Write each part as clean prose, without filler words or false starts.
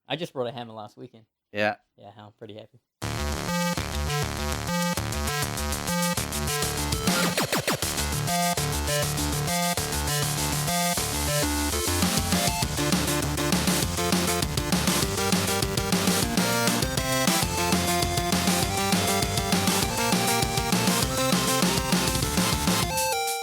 I just brought a hammer last weekend. Yeah. Yeah, I'm pretty happy.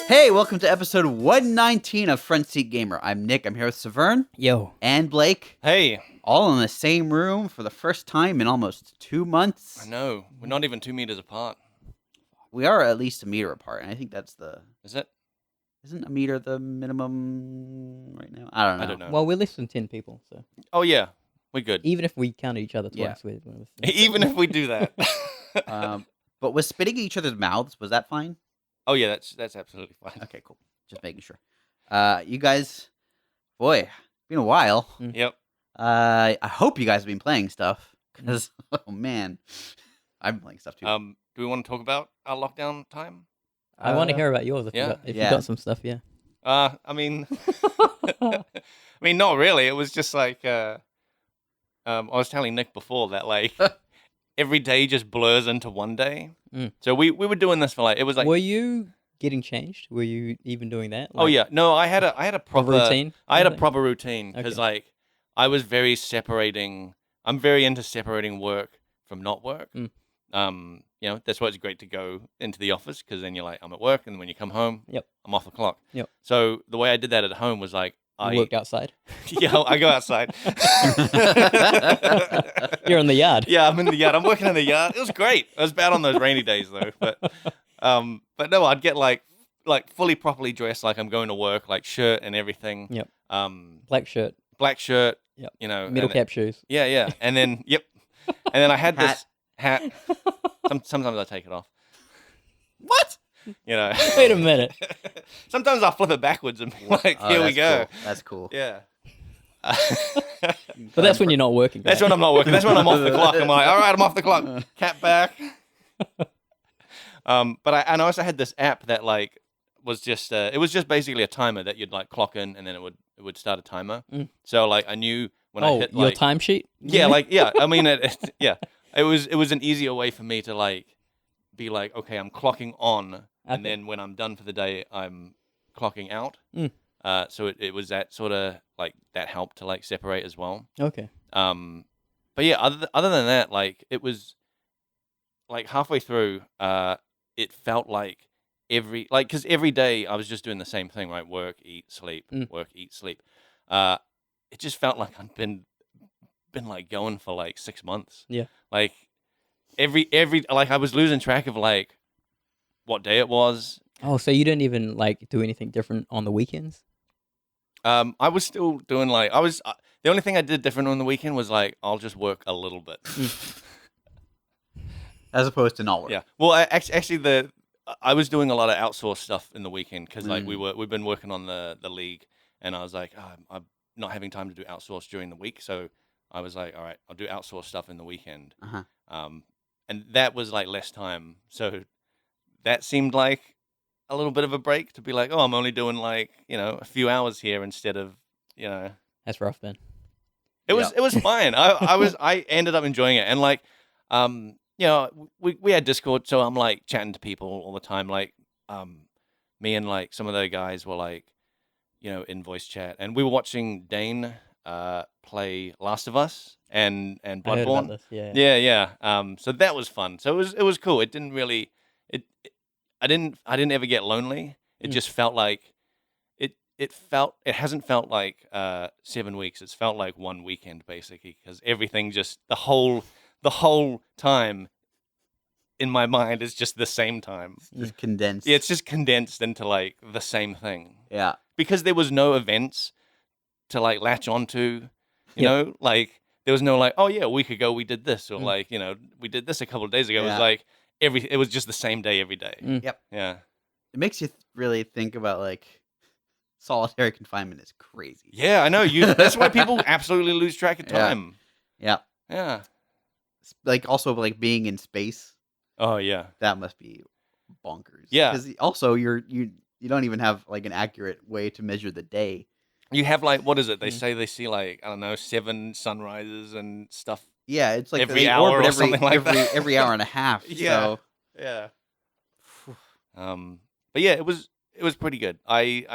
Hey, welcome to episode 119 of Front Seat Gamer. I'm Nick. I'm here with Saveun Yo. and Blake, Hey, all in the same room for the first time in almost 2 months. I know. We're not even 2 meters apart. We are at least a meter apart, and I think that's Is it? isn't a meter the minimum right now? I don't know. I don't know. Well, we're less than 10 people, so Oh, yeah. We're good. even if we counted each other Yeah. twice, we're Even if we do that. But was spitting in each other's mouths, was that fine? Oh, yeah, that's absolutely fine. Okay, cool. Just making sure. You guys, boy, been a while. Yep. I hope you guys have been playing stuff, because, oh man, I've been playing stuff too. Do we want to talk about our lockdown time? I want to hear about yours if, yeah. you Yeah. got some stuff, yeah. I mean, not really. It was just like, I was telling Nick before that, like, every day just blurs into one day. So we were doing this for like, it was like, Were you getting changed? Were you even doing that? oh yeah, no, I had a proper routine? I had a Okay. proper routine because Okay. like I was very separating. I'm very into separating work from not work. That's why it's great to go into the office because then you're like, I'm at work, and when you come home, Yep. I'm off the clock. Yep. So the way I did that at home was like You worked outside? I go outside. You're in the yard. Yeah, I'm in the yard. I'm working in the yard. It was great. It was bad on those rainy days though, but no, I'd get like fully properly dressed, like I'm going to work, like shirt and everything. Yep. Black shirt. shirt. Yep. Middle cap shoes. Yeah, and then and then I had Hat. this hat. Sometimes I take it off. What? Wait a minute. Sometimes I'll flip it backwards and be like, Oh, here we that's go. cool. That's cool. Yeah. But that's when you're not working. That's right? when I'm not working. That's when I'm off the clock. I'm like, all right, I'm off the clock. Cat back. But I also had this app that like was just it was just basically a timer that you'd like clock in and then it would start a timer. So like I knew when I hit your like timesheet? yeah, I mean it was an easier way for me to like be like, okay, I'm clocking on and Okay. then when I'm done for the day I'm clocking out. So it was that sort of like that helped to like separate as well. Okay. But yeah, other than that, like it was like halfway through, it felt like because every day I was just doing the same thing, right? Work, eat, sleep, work, eat, sleep. It just felt like I'd been like going for like 6 months. Yeah. Like every like I was losing track of like what day it was. Oh, so you didn't even like do anything different on the weekends? I was still doing like the only thing I did different on the weekend was like I'll just work a little bit. As opposed to not work. Yeah. Well, actually, I was doing a lot of outsourced stuff in the weekend because like we've been working on the league, and I was like, I'm not having time to do outsource during the week, so I was like, all right, I'll do outsourced stuff in the weekend. And that was like less time, so that seemed like a little bit of a break to be like, oh, I'm only doing like a few hours here instead of That's rough, man. It was fine. I ended up enjoying it, and like we had Discord, so I'm like chatting to people all the time. Like, me and like some of the guys were like, in voice chat, and we were watching Dane play Last of Us and I heard Bloodborne. about this. Yeah. Yeah. So that was fun. So it was cool. It didn't really I didn't ever get lonely. It just felt like it hasn't felt like 7 weeks. It's felt like one weekend basically because everything just the whole time in my mind is just the same time. Just condensed. Yeah, it's just condensed into like the same thing. Yeah. Because there was no events to like latch onto, you know, like there was no like, oh yeah, a week ago we did this, or like, we did this a couple of days ago. It was like it was just the same day every day. Yep. Yeah. It makes you really think about like solitary confinement is crazy. Yeah, I know. That's why people absolutely lose track of time. Yeah. Yeah. Like also like being in space, Oh yeah. that must be bonkers. Yeah. Because also you don't even have like an accurate way to measure the day. You have like, what is it? They Mm. say they see like, I don't know, 7 sunrises and stuff. Yeah, it's like Every they hour orbit or something like that. every hour and a half. Yeah. So Yeah. But yeah, it was pretty good. I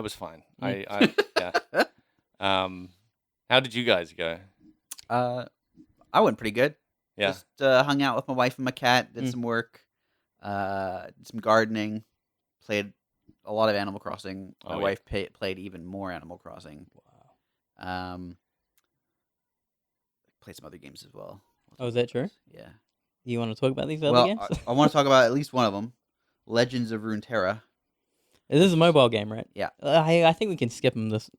was fine. Yeah. How did you guys go? I went pretty good. Yeah. Just hung out with my wife and my cat, did Mm. some work, did some gardening, played a lot of Animal Crossing. My Oh, yeah. wife played even more Animal Crossing. Wow. Played some other games as well. Oh, is that true? Yeah. You want to talk about these other Well, games? I want to talk about at least one of them, Legends of Runeterra. This is a mobile game, right? Yeah. I think we can skip them this.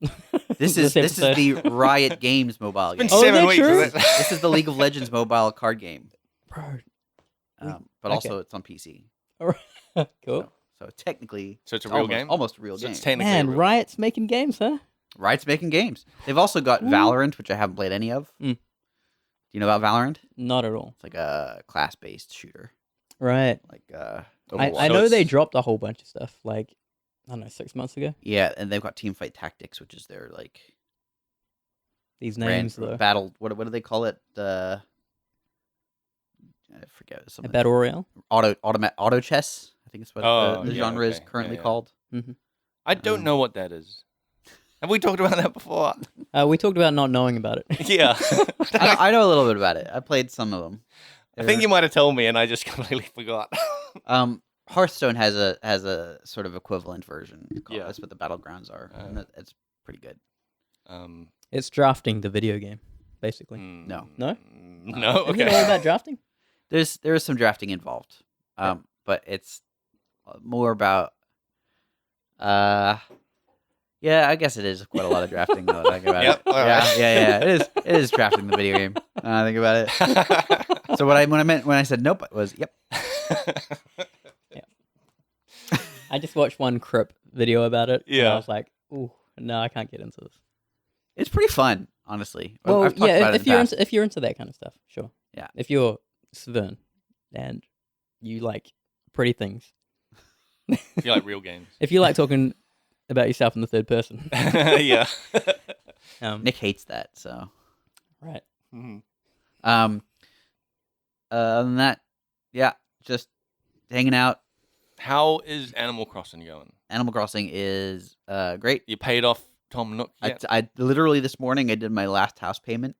This is episode. the Riot Games mobile It's been game. Oh, is 7 that weeks. true? Is it? This is the League of Legends mobile card game, Bro. but Okay. also it's on PC. Cool. So technically, So it's a real almost, game? almost a real So game. it's technically Man, real. Riot's making games, huh? Riot's making games. They've also got Ooh. Valorant, which I haven't played any of. Mm. Do you know about Valorant? Not at all. It's like a class-based shooter. Right. Like I Overwatch. know they it's- dropped a whole bunch of stuff, like, I don't know, 6 months ago. Yeah, and they've got Teamfight Tactics, which is their like These names, though. battle. What do they call it? I forget. A Something. Battle Royale? Auto chess. I think it's what Oh, the yeah, genre is okay. currently Yeah. called. I don't know what that is. Have we talked about that before? We talked about not knowing about it. Yeah. I know a little bit about it. I played some of them. I think you might have told me, and I just completely forgot. Hearthstone has a sort of equivalent version. Yeah. That's what the battlegrounds are. And it's pretty good. It's drafting the video game, basically. No. No? No. Isn't it all Okay. about drafting? There is some drafting involved, but it's more about. Yeah, I guess it is quite a lot of drafting. Though, think about Yep, it. all Yeah, right. yeah. It is drafting the video game. Think about it. So when I said nope, it was yep. I just watched one Crip video about it. And Yeah. I was like, ooh, no, I can't get into this. It's pretty fun, honestly. Well, I've talked yeah, about it if in you're the past. if you're into that kind of stuff, sure. Yeah. If you're Saveun and you like pretty things, If you like real games. if you like talking about yourself in the third person, Yeah. Nick hates that. So, right? Mhm. other than that, yeah, just hanging out. How is Animal Crossing going? Animal Crossing is great. You paid off Tom Nook yet? I literally this morning I did my last house payment,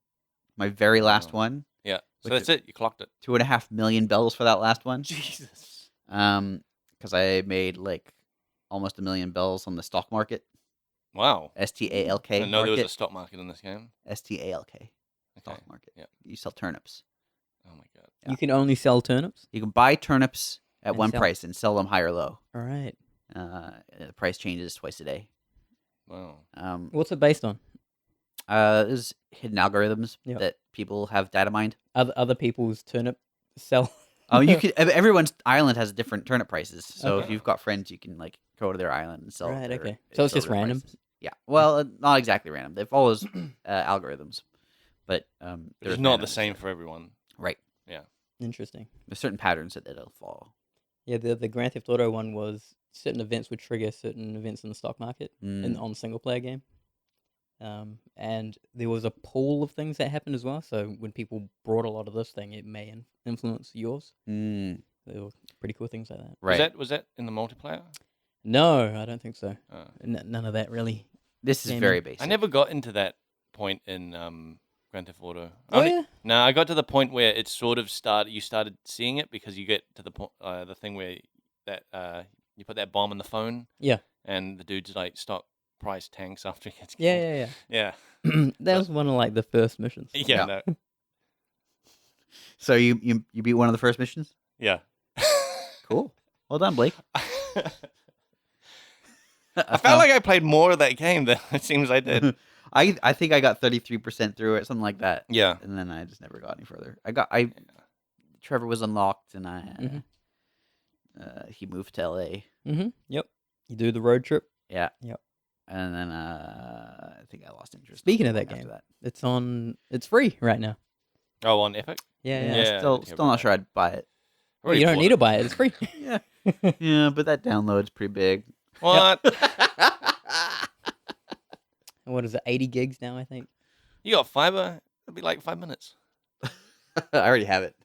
my very last Oh. one. Yeah. So Which that's it. You clocked it. 2.5 million bells for that last one. Jesus. Because I made like almost 1 million bells on the stock market. Wow. STALK. I didn't know there was a market. stock market in this game. STALK. Okay. Stock market. Yeah. You sell turnips. Oh my god. Yeah. You can only sell turnips. You can buy turnips at And one sell- price and sell them high or low. All right. The price changes twice a day. Wow. What's it based on? There's hidden algorithms Yep. that people have data mined. Other people's turnip sell. Oh, you could. Everyone's island has different turnip prices. So if Okay. you've got friends, you can like go to their island and sell. Right, their- okay. So it's sell just their random? prices. Yeah. Well, not exactly random. They follow algorithms, but It's there's not the randomness same there. for everyone. Right. Interesting. There's certain patterns that it'll follow. Yeah, the Grand Theft Auto one was certain events would trigger certain events in the stock market Mm. on the single player game. And there was a pool of things that happened as well. So when people brought a lot of this thing, it may influence yours. Mm, There were pretty cool things like that. right. Was that in the multiplayer? No, I don't think so. Oh. None of that really. This is gaming. very basic. I never got into that point in Grand Theft Auto. Oh yeah. No, I got to the point where it sort of started. You started seeing it because you get to the point, the thing where that you put that bomb in the phone. Yeah. And the dude's like stock price tanks after he gets killed. Yeah. Yeah. That was one of like the first missions. Yeah. Yeah. No. So you beat one of the first missions. Yeah. Cool. Well done, Blake. I felt like I played more of that game than it seems I did. I think I got 33% through it, something like that. Yeah. And then I just never got any further. Trevor was unlocked, and Mhm. he moved to LA. Yep. You do the road trip. Yeah. Yep. And then I think I lost interest. Speaking of that after game. that. It's free right now. Oh, on Epic? Yeah. Yeah, Yeah, still I did hear not about sure I'd buy it. Well, you don't Already need to bought buy it. It's free. Yeah. Yeah, but that download's pretty big. it. What? And what is it? 80 gigs now, I think. You got fiber? It'd be like 5 minutes. I already have it.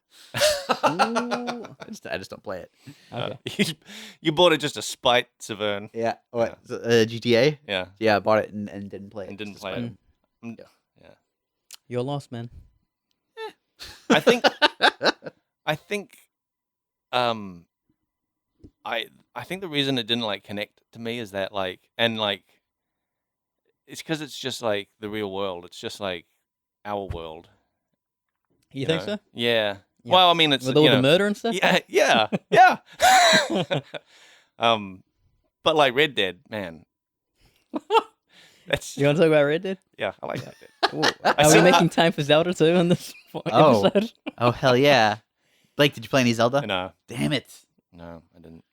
Ooh. I just don't play it. Okay. You bought it just to spite Saveun. Yeah. What? GTA? Yeah. Yeah, I bought it and didn't play it. And didn't just play to it. spite Mm, Yeah. Yeah. You're lost, man. I think him. I think um I think the reason it didn't like connect to me is that it's because it's just like the real world. It's just like our world. You think know? so? Yeah. Yeah. Well, I mean, it's With all you the know, murder and stuff? yeah. But like Red Dead, man, that's You want to talk about Red Dead? yeah, I like Red Dead. Ooh, I Are we see- making time for Zelda too in this Oh. episode? Oh, hell yeah. Blake, did you play any Zelda? No, Damn it. no, I didn't.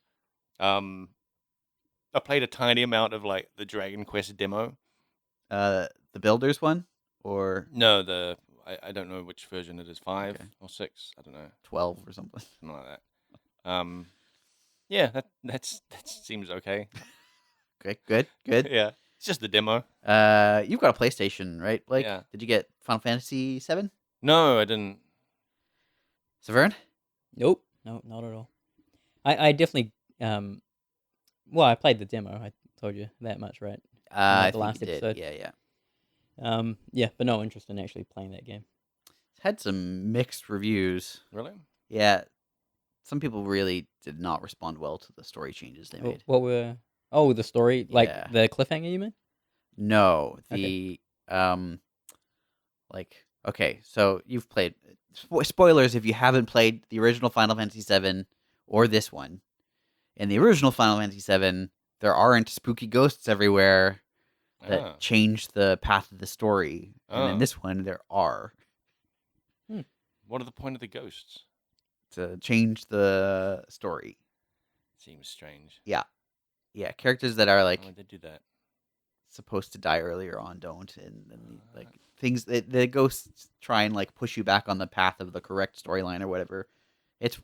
I played a tiny amount of like the Dragon Quest demo. The Builders one? Or No, I don't know which version it is, 5 Okay. or 6. I don't know, 12 or something? something like that. Yeah, that seems okay. Okay, good. Yeah, it's just the demo. You've got a PlayStation, right, Blake? Yeah. Did you get Final Fantasy 7? No, I didn't. Severn? Nope. No, not at all. I definitely well, I played the demo. I told you that much, right? I the think last you did. episode. Yeah. Yeah, but no interest in actually playing that game. It's had some mixed reviews. Really? Yeah. Some people really did not respond well to the story changes they made. What were the story, like Yeah. the cliffhanger you mean? No, Okay. the okay, so you've played spoilers if you haven't played the original Final Fantasy 7 or this one. In the original Final Fantasy 7, there aren't spooky ghosts everywhere that Ah. change the path of the story. And in Oh. this one there are What are the point of the ghosts? to change the story. Seems strange. Yeah, characters that are like Why would they do that? supposed to die earlier on don't, and then like things the ghosts try and like push you back on the path of the correct storyline or whatever. It's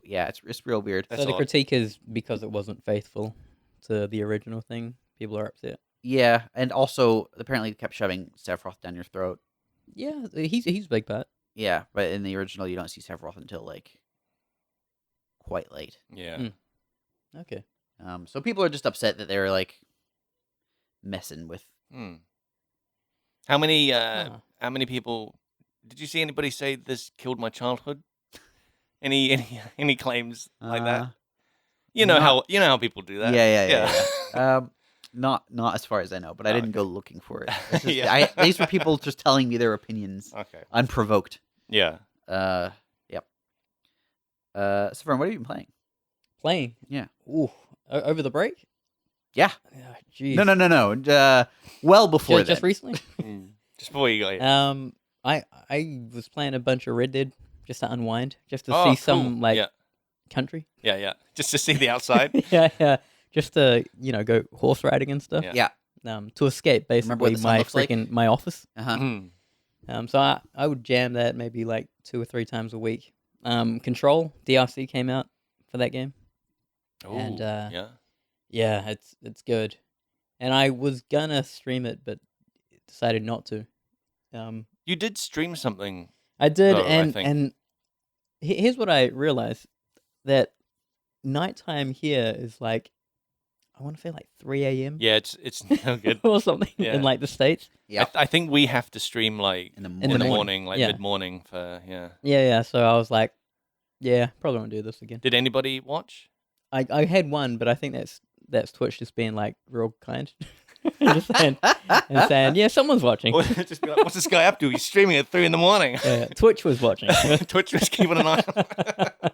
real weird. That's So the odd. critique is because it wasn't faithful to the original thing. People are upset. Yeah, and also apparently they kept shoving Sephiroth down your throat. Yeah, he's a big part. Yeah, but in the original you don't see Sephiroth until like quite late. Yeah. Mm. Okay. So people are just upset that they're like messing with. Hmm. How many Huh. how many people did you see anybody say this killed my childhood? Any claims like that? Uh, You know not- how people do that. Yeah. Not as far as I know, but I Oh, didn't okay. go looking for it. It's just- Yeah. these were people just telling me their opinions Okay. unprovoked. Yeah. Yep. Severn, what have you been playing? Playing. Yeah. Ooh. Over the break? Yeah. Ah, jeez. No. Well before Just that. recently? Just before you go here. I was playing a bunch of Red Dead just to unwind, just to Oh, see cool. some like Yeah. country. Yeah. Just to see the outside. yeah. Just to go horse riding and stuff. Yeah. Yeah. To escape Remember what basically the sun my looks like? freaking my office. Uh-huh. Mm. So I would jam that maybe like 2 or 3 times a week. Control DLC came out for that game. And, Ooh, yeah. yeah. Yeah, it's good. And I was gonna stream it, but decided not to. You did stream something. I did, Oh, I and think. and here's what I realized, that nighttime here is like, I want to say like 3 a.m. Yeah, it's no good. or something Yeah. in like the States. Yeah. I think we have to stream like In the In in the the morning. morning, like Yeah. mid-morning for Yeah, yeah. So I was like, yeah, probably won't do this again. Did anybody watch? I had one, but I think that's Twitch just being like real kind, just saying, and saying, yeah, someone's watching. Or just be like, what's this guy up to? He's streaming at 3 a.m. Yeah, Twitch was watching. Twitch was keeping an eye.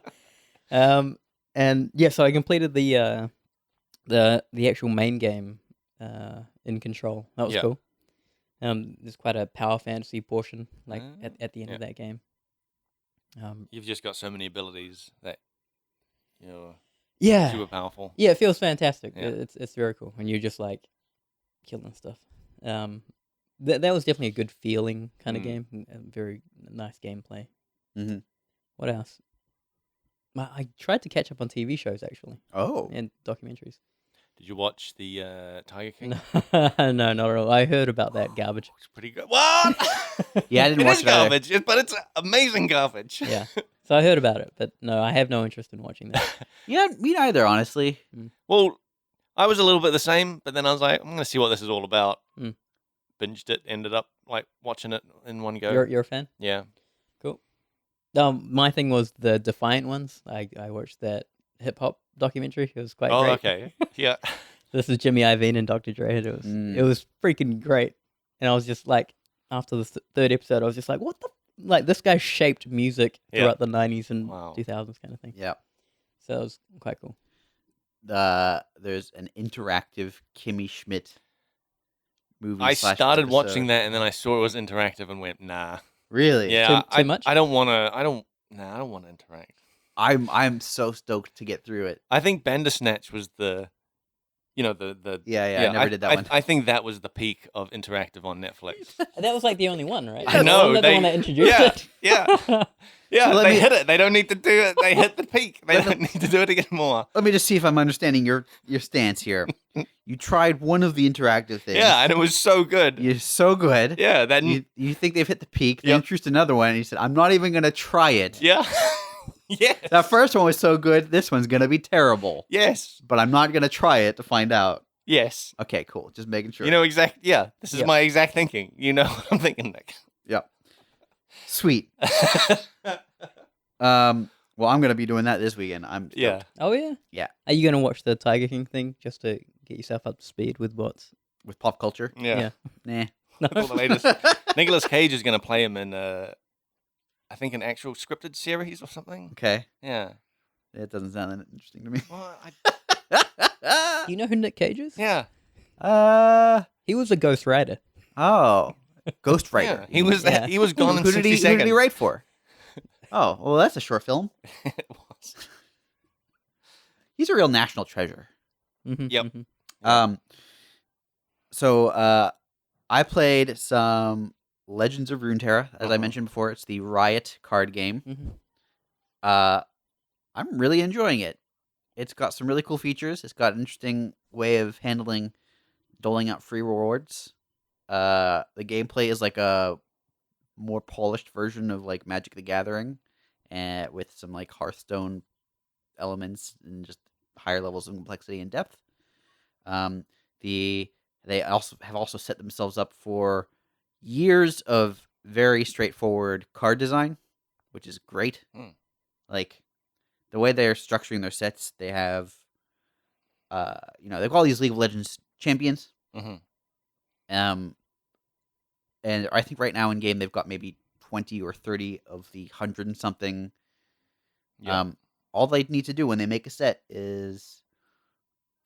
And yeah, so I completed the actual main game in Control. That was Yeah. cool. There's quite a power fantasy portion like at the end yeah. of that game. You've just got so many abilities that you're Yeah, super powerful. yeah, it feels fantastic. Yeah. It's very cool when you're just like killing stuff. That was definitely a good feeling kind of Mm. game. Very nice gameplay. Mm-hmm. What else? I tried to catch up on TV shows actually Oh. and documentaries. Did you watch the Tiger King? No, not at all. I heard about that garbage. It's pretty good. What? Yeah, I didn't It watch is it either. garbage, but it's amazing garbage. Yeah. So I heard about it, but no, I have no interest in watching that. Yeah, me neither, honestly. Well, I was a little bit the same, but then I was like, I'm going to see what this is all about. Mm. Binged it, ended up like watching it in one go. You're a fan? Yeah. Cool. My thing was the Defiant ones. I watched that hip hop documentary. It was quite Oh, great. okay. Yeah. This is Jimmy Iovine and Dr. Dre. And it was freaking great. And I was just like, after the third episode, I was just like, what the like? This guy shaped music Yeah. throughout the 90s and Wow. 2000s kind of thing. Yeah. So it was quite cool. There's an interactive Kimmy Schmidt movie. I slash started episode. watching that, and then I saw it was interactive and went, nah. Really? Yeah. Too much? I don't want to. I don't want to interact. I'm so stoked to get through it. I think Bandersnatch was the Yeah, I never did that one. I think that was the peak of interactive on Netflix. That was like the only one, right? I know, Wasn't that the one that introduced yeah, it? yeah. Yeah, So let they me- hit it. They don't need to do it. They hit the peak. They don't need to do it again more. Let me just see if I'm understanding your stance here. You tried one of the interactive things. Yeah, and it was so good. You're so good. Yeah, then You think they've hit the peak. They Yep. introduced another one, and you said, I'm not even going to try it. yeah, yes, That first one was so good, this one's going to be terrible. yes, But I'm not going to try it to find out. yes. Okay, cool. Just making sure. You know exact. Yeah, this is Yep. my exact thinking. You know what I'm thinking, Nick. Yep. Sweet. Well, I'm going to be doing that this weekend. I'm yeah. stoked. Oh, yeah? Yeah. Are you going to watch the Tiger King thing just to get yourself up to speed with what's... With pop culture. Yeah. Nah. All the latest. Nicolas Cage is going to play him in, I think, an actual scripted series or something. Okay. Yeah. That doesn't sound that interesting to me. Well, Do you know who Nick Cage is? yeah. He was a Ghost Rider. Oh. Ghostwriter. Yeah. He was. Yeah. He was gone in Who 60 did he seconds. write for? Oh, well, that's a short film. It was. He's a real national treasure. Mm-hmm, Yep. mm-hmm. So I played some Legends of Runeterra, as I Uh-huh. mentioned before. It's the Riot card game. Mm-hmm. I'm really enjoying it. It's got some really cool features. It's got an interesting way of handling doling out free rewards. The gameplay is like a more polished version of like Magic the Gathering, and with some like Hearthstone elements and just higher levels of complexity and depth. They also set themselves up for years of very straightforward card design, which is great. Hmm. Like the way they're structuring their sets, they have they've got all these League of Legends champions. Mhm. And I think right now in game they've got maybe 20 or 30 of the 100 and something. Yeah. All they need to do when they make a set is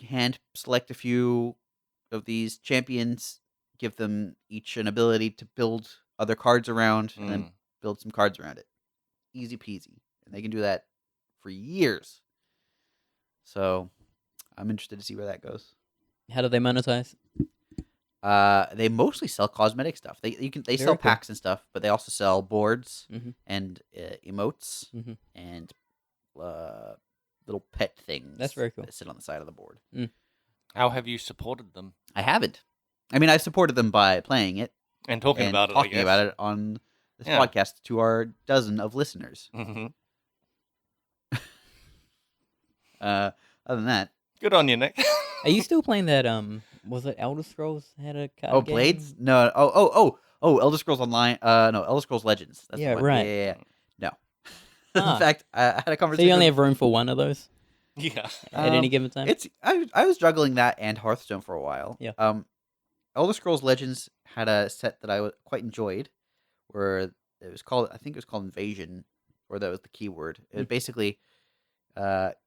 hand select a few of these champions, give them each an ability to build other cards around, and then build some cards around it. Easy peasy. And they can do that for years. So I'm interested to see where that goes. How do they monetize? They mostly sell cosmetic stuff. They sell Very cool. packs and stuff, but they also sell boards Mhm. and emotes Mhm. and little pet things. That's very cool. That sit on the side of the board. How have you supported them I haven't. I mean, I supported them by playing it and talking and about it? talking about it on this Yeah. podcast to our dozen of listeners. Hmm. Other than that, Good on you, Nick. Are you still playing that, was it Elder Scrolls had a card oh, game? Blades? No. Oh, Elder Scrolls Online. No, Elder Scrolls Legends. That's the Yeah, one. right. Yeah. No. Ah. In fact, I had a So conversation. you only have room for one of those Yeah. at any Um, given time? I was juggling that and Hearthstone for a while. Yeah. Elder Scrolls Legends had a set that I quite enjoyed, where it was called, I think it was called Invasion, or that was the keyword. It was basically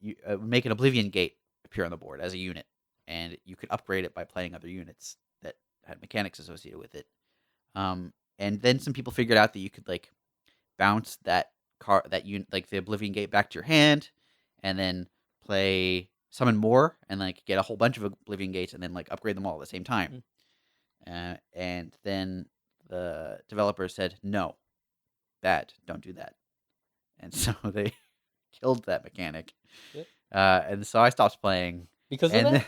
you make an Oblivion Gate appear on the board as a unit, and you could upgrade it by playing other units that had mechanics associated with it. And then some people figured out that you could like bounce that unit, like the Oblivion Gate, back to your hand, and then play summon more and like get a whole bunch of Oblivion Gates and then like upgrade them all at the same time. And then the developer said, no, bad, don't do that. And so they killed that mechanic. Yep. And so I stopped playing. Because of And that?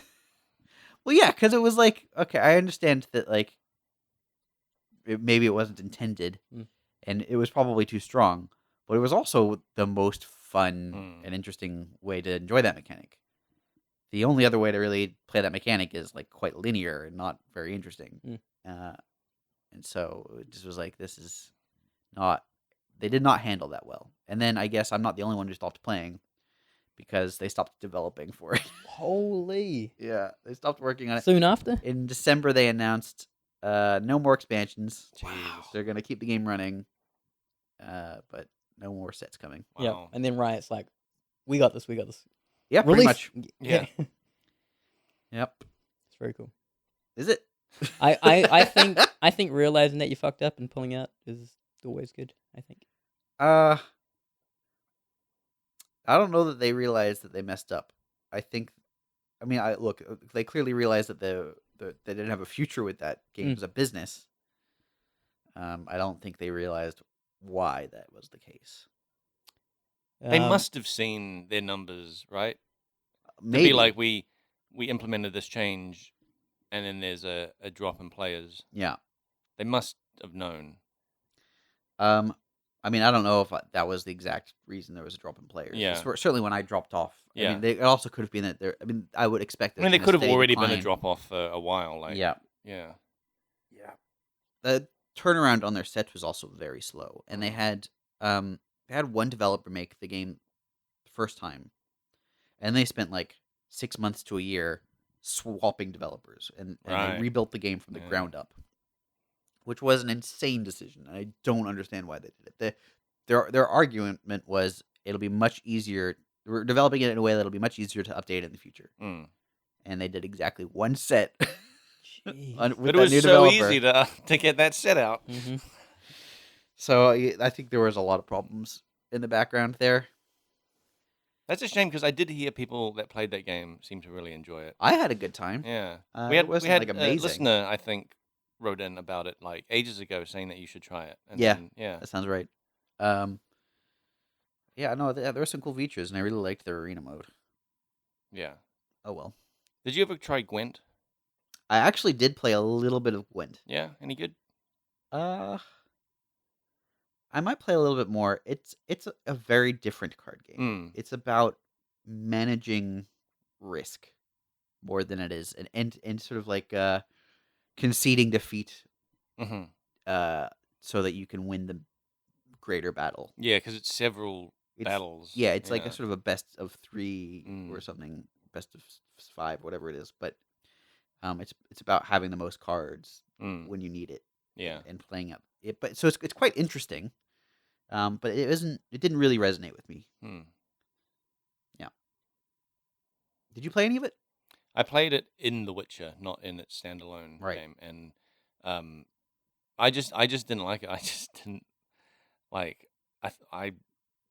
Well, yeah, because it was like, okay, I understand that, like, maybe it wasn't intended, Mm. and it was probably too strong, but it was also the most fun and interesting way to enjoy that mechanic. The only other way to really play that mechanic is, like, quite linear and not very interesting. And so it just was like, this is not... They did not handle that well. And then I guess I'm not the only one who stopped playing because they stopped developing for it. Holy. Yeah, they stopped working on it. Soon after? In December, they announced no more expansions. Wow. They're going to keep the game running, but no more sets coming. Wow. Yeah. And then Riot's like, we got this. Yeah, pretty much. Yeah. Yep. It's very cool. Is it? I think realizing that you fucked up and pulling out is always good, I think. I don't know that they realized that they messed up. I mean, look, they clearly realized that they didn't have a future with that game as a business. I don't think they realized why that was the case. They must have seen their numbers, right? Maybe. To be like, we implemented this change, and then there's a drop in players. Yeah. They must have known. I mean, I don't know if that was the exact reason there was a drop in players. Yeah. Certainly when I dropped off. Yeah. I mean, it also could have been that there... I mean, I would expect that... I mean, there could have already been a drop off for a while. Like, yeah. Yeah. Yeah. The turnaround on their set was also very slow. And they had one developer make the game the first time. And they spent like 6 months to a year swapping developers. And Right. they rebuilt the game from the ground up. Which was an insane decision. I don't understand why they did it. Their argument was it'll be much easier. We're developing it in a way that'll be much easier to update in the future. And they did exactly one set. But it was so developer. easy to get that set out. Mm-hmm. So I think there was a lot of problems in the background there. That's a shame because I did hear people that played that game seem to really enjoy it. I had a good time. Yeah, we had like amazing. A listener, I think, wrote in about it like ages ago, saying that you should try it. And yeah, then, yeah, that sounds right. Yeah, no, there were some cool features, and I really liked their arena mode. Yeah. Oh well. Did you ever try Gwent? I actually did play a little bit of Gwent. Yeah, any good? I might play a little bit more. It's a very different card game. It's about managing risk more than it is, and sort of like conceding defeat, so that you can win the greater battle. Yeah, because it's several battles. Yeah, it's like a sort of a best of 3 or something, best of 5, whatever it is. But it's about having the most cards when you need it. Yeah, and playing up it. But so it's quite interesting. But it didn't really resonate with me. Yeah. Did you play any of it? I played it in The Witcher, not in its standalone game, and I just didn't like it. I just didn't like. I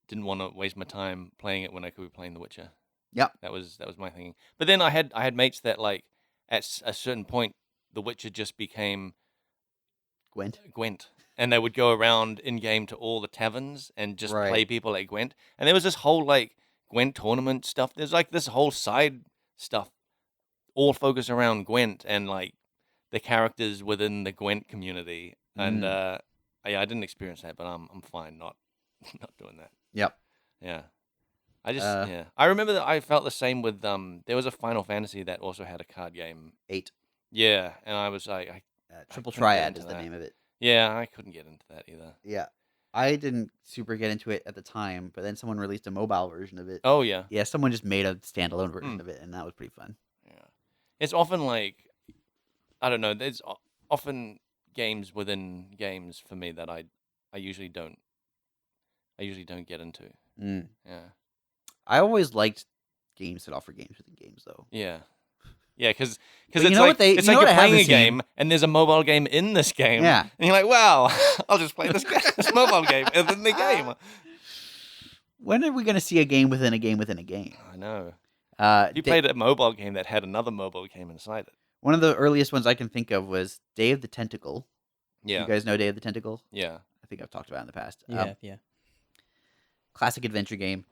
didn't want to waste my time playing it when I could be playing The Witcher. Yep. That was my thinking. But then I had mates that like at a certain point, The Witcher just became Gwent. And they would go around in game to all the taverns and just play people at Gwent. And there was this whole like Gwent tournament stuff. There's like this whole side stuff, all focused around Gwent and like the characters within the Gwent community. And I didn't experience that, but I'm fine not doing that. Yep. Yeah. I remember that I felt the same with there was a Final Fantasy that also had a card game. 8. Yeah, and I was like Triple Triad is the name of it. Yeah, I couldn't get into that either. Yeah. I didn't super get into it at the time, but then someone released a mobile version of it. Oh, yeah. Yeah, someone just made a standalone version of it, and that was pretty fun. Yeah. It's often like, I don't know, there's often games within games for me that I usually don't get into. Yeah. I always liked games that offer games within games, though. Yeah. Yeah, because But it's you know like what they- it's you like know you're what I playing a haven't seen? game and there's a mobile game in this game. Yeah. And you're like, well, I'll just play this mobile game within the game. When are we going to see a game within a game within a game? I know. Da- You played a mobile game that had another mobile game inside it. One of the earliest ones I can think of was Day of the Tentacle. Yeah. You guys know Day of the Tentacle? Yeah. I think I've talked about it in the past. Yeah. Classic adventure game.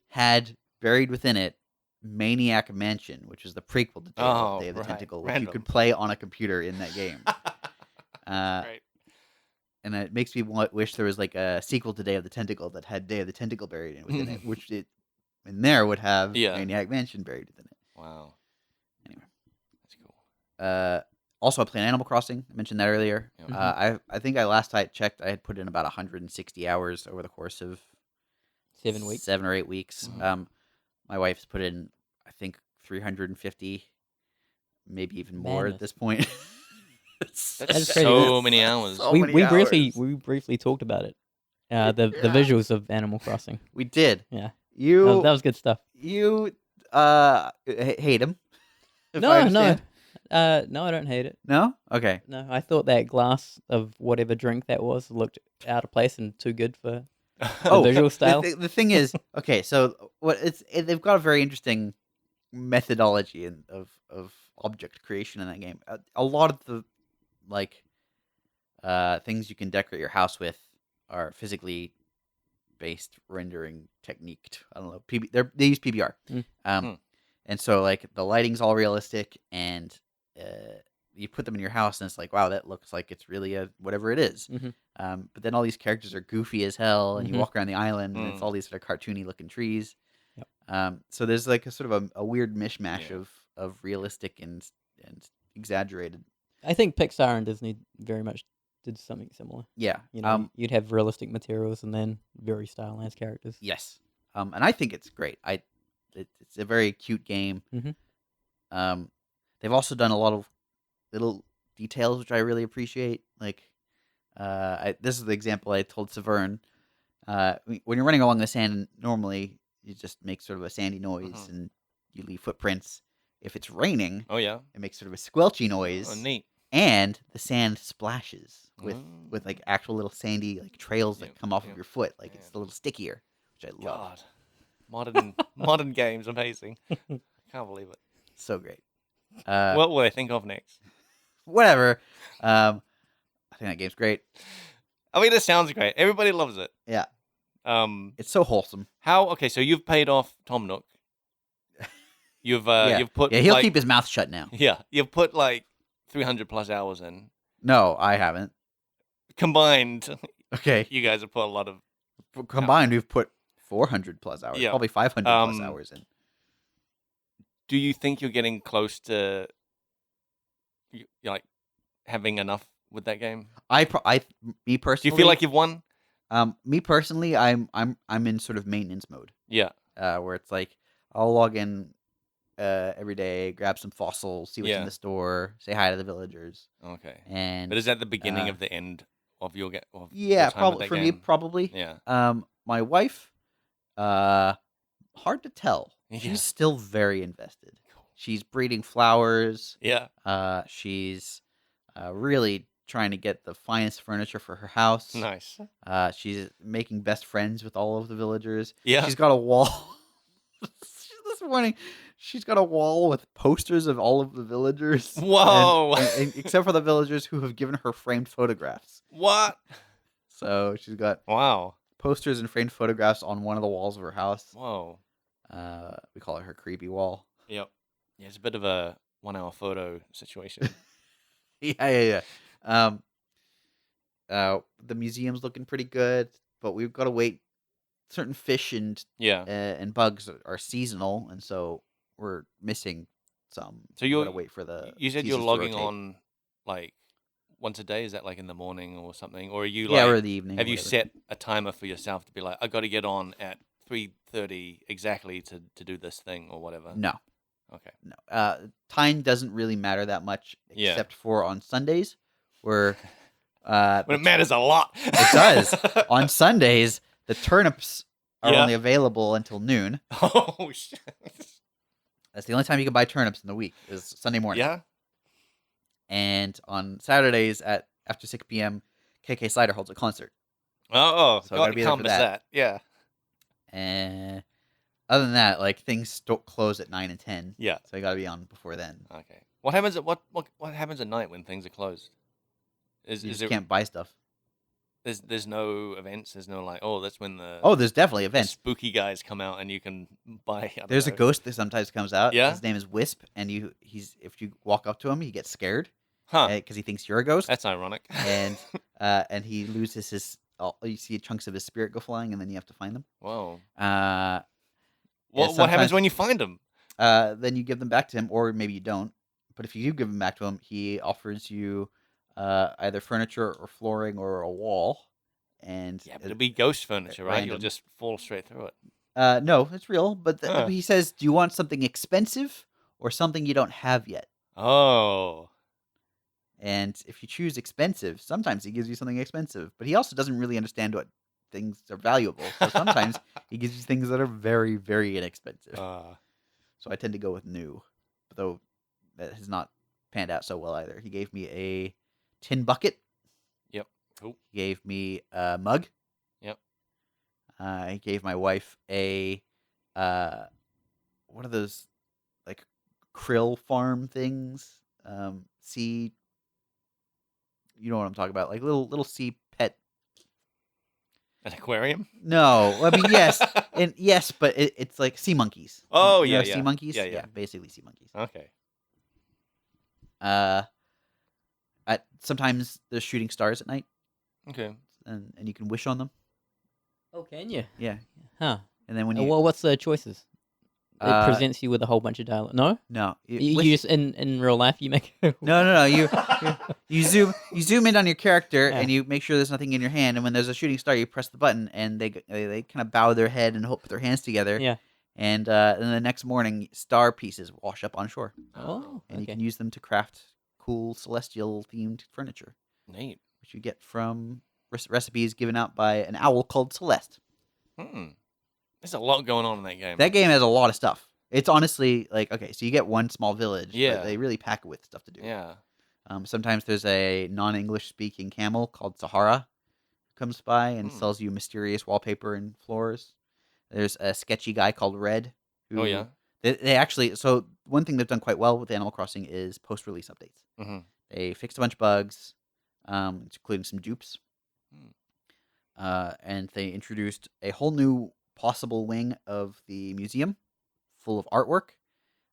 Had buried within it Maniac Mansion, which is the prequel to Day of the Tentacle, which you could play on a computer in that game. Great. And it makes me wish there was like a sequel to Day of the Tentacle that had Day of the Tentacle buried within it, which it in there would have Maniac Mansion buried within it. Wow. Anyway, that's cool. Also, I played Animal Crossing. I mentioned that earlier. Yep. I think last I checked, I had put in about 160 hours over the course of 7 weeks. 7 or 8 weeks. Mhm. My wife's put in, I think, 350, maybe even more Madness. at this point. That's That's so crazy. many hours. So we many briefly talked about it. The Yeah. visuals of Animal Crossing. We did. Yeah, You that was good stuff. you hate him. No, I don't hate it. No? Okay. No, I thought that glass of whatever drink that was looked out of place and too good for the visual style. The thing is, okay, so they've got a very interesting methodology of object creation in that game. A lot of the things you can decorate your house with are physically based rendering technique. I don't know. They use PBR. And so like the lighting's all realistic, and you put them in your house, and it's like, wow, that looks like it's really a whatever it is. But then all these characters are goofy as hell, and you walk around the island, and it's all these sort of cartoony looking trees. Yep. So there's like a sort of a weird mishmash of realistic and exaggerated. I think Pixar and Disney very much did something similar. Yeah. You know, you'd have realistic materials and then very stylized characters. Yes. And I think it's great. It's a very cute game. They've also done a lot of little details which I really appreciate. Like, this is the example I told Saveun. When you're running along the sand, normally you just make sort of a sandy noise and you leave footprints. If it's raining, it makes sort of a squelchy noise. Oh, neat. And the sand splashes with like actual little sandy like trails that come off of your foot. Like it's a little stickier, which I love. God, modern games, amazing. Can't believe it. So great. What will I think of next? Whatever. I think that game's great. I mean, it sounds great. Everybody loves it. Yeah. It's so wholesome. Okay, so you've paid off Tom Nook. You've put he'll keep his mouth shut now. Yeah, you've put like 300 plus hours in. No, I haven't. Combined, okay, you guys have put a lot of. Combined, we've put 400 plus hours. Probably 500 plus hours in. Do you think you're getting close to like having enough with that game? Me personally. Do you feel like you've won? Me personally, I'm in sort of maintenance mode. Yeah. Where it's like I'll log in every day, grab some fossils, see what's in the store, say hi to the villagers. Okay. But is that the beginning of the end of your game? Yeah, probably for me, probably. Yeah. My wife, hard to tell. She's still very invested. Cool. She's breeding flowers. Yeah. She's really trying to get the finest furniture for her house. Nice. She's making best friends with all of the villagers. Yeah. She's got a wall. This morning, she's got a wall with posters of all of the villagers. Whoa! And except for the villagers who have given her framed photographs. What? So she's got posters and framed photographs on one of the walls of her house. Whoa. We call it her creepy wall. Yep. Yeah, it's a bit of a 1 hour photo situation. Yeah. The museum's looking pretty good, but we've got to wait. Certain fish and bugs are seasonal, and so we're missing some. So you gotta wait for the. You said you're logging on like once a day. Is that like in the morning or something, or are you like? Yeah, or the evening. Have you set a timer for yourself to be like, I got to get on at 3:30 exactly to do this thing or whatever? No. Okay. No. Time doesn't really matter that much, except for on Sundays, where. But it matters a lot. It does. On Sundays, the turnips are only available until noon. Oh, shit. That's the only time you can buy turnips in the week is Sunday morning. Yeah. And on Saturdays at after 6 p.m., KK Slider holds a concert. Oh, so I gotta be there for that. Yeah. And other than that, like things close at 9 and 10. Yeah. So I gotta be on before then. Okay. What happens at what happens at night when things are closed? You just can't buy stuff. There's no events. There's no like, oh, that's when the There's definitely the events. spooky guys come out and you can buy. I don't There's a know. ghost that sometimes comes out. Yeah? His name is Wisp, and if you walk up to him, he gets scared Huh? because he thinks you're a ghost, That's ironic. and he loses his. You see chunks of his spirit go flying, and then you have to find them. Whoa. Yeah, What happens when you find them? Then you give them back to him, or maybe you don't. But if you do give them back to him, he offers you either furniture or flooring or a wall. And Yeah, but it'll be ghost furniture, right? You'll random. just fall straight through it. No, it's real. But Huh. he says, "Do you want something expensive or something you don't have yet?" Oh. And if you choose expensive, sometimes he gives you something expensive. But he also doesn't really understand what things are valuable. So sometimes he gives you things that are very, very inexpensive. So I tend to go with new, though that has not panned out so well either. He gave me a tin bucket. Yep. Cool. He gave me a mug. Yep. He gave my wife a what are those, like, krill farm things? Sea. You know what I'm talking about? Like little sea pet. An aquarium? No, I mean yes, and yes, but it's like sea monkeys. Oh, You know yeah. sea monkeys. Yeah. Basically sea monkeys. Okay. Sometimes there's shooting stars at night, Okay. and you can wish on them. Oh, can you? Yeah, Huh. and then when you Well, what's the choices? It Uh, presents you with a whole bunch of dialogue. No, no, you wish- just in real life you make. no. You zoom in on your character Yeah. and you make sure there's nothing in your hand. And when there's a shooting star, you press the button, and they kind of bow their head and put their hands together. Yeah. And then the next morning, star pieces wash up on shore, Oh, and you okay. can use them to craft cool celestial themed furniture, Neat. which you get from recipes given out by an owl called Celeste. There's a lot going on in that game. That game has a lot of stuff. It's honestly like, okay, so you get one small village, Yeah. but they really pack it with stuff to do. Yeah. Sometimes there's a non-English speaking camel called Sahara who comes by and sells you mysterious wallpaper and floors. There's a sketchy guy called Red. Who, Oh, yeah? They actually, so one thing they've done quite well with Animal Crossing is post-release updates. Mm-hmm. They fixed a bunch of bugs, including some dupes. And they introduced a whole new possible wing of the museum full of artwork,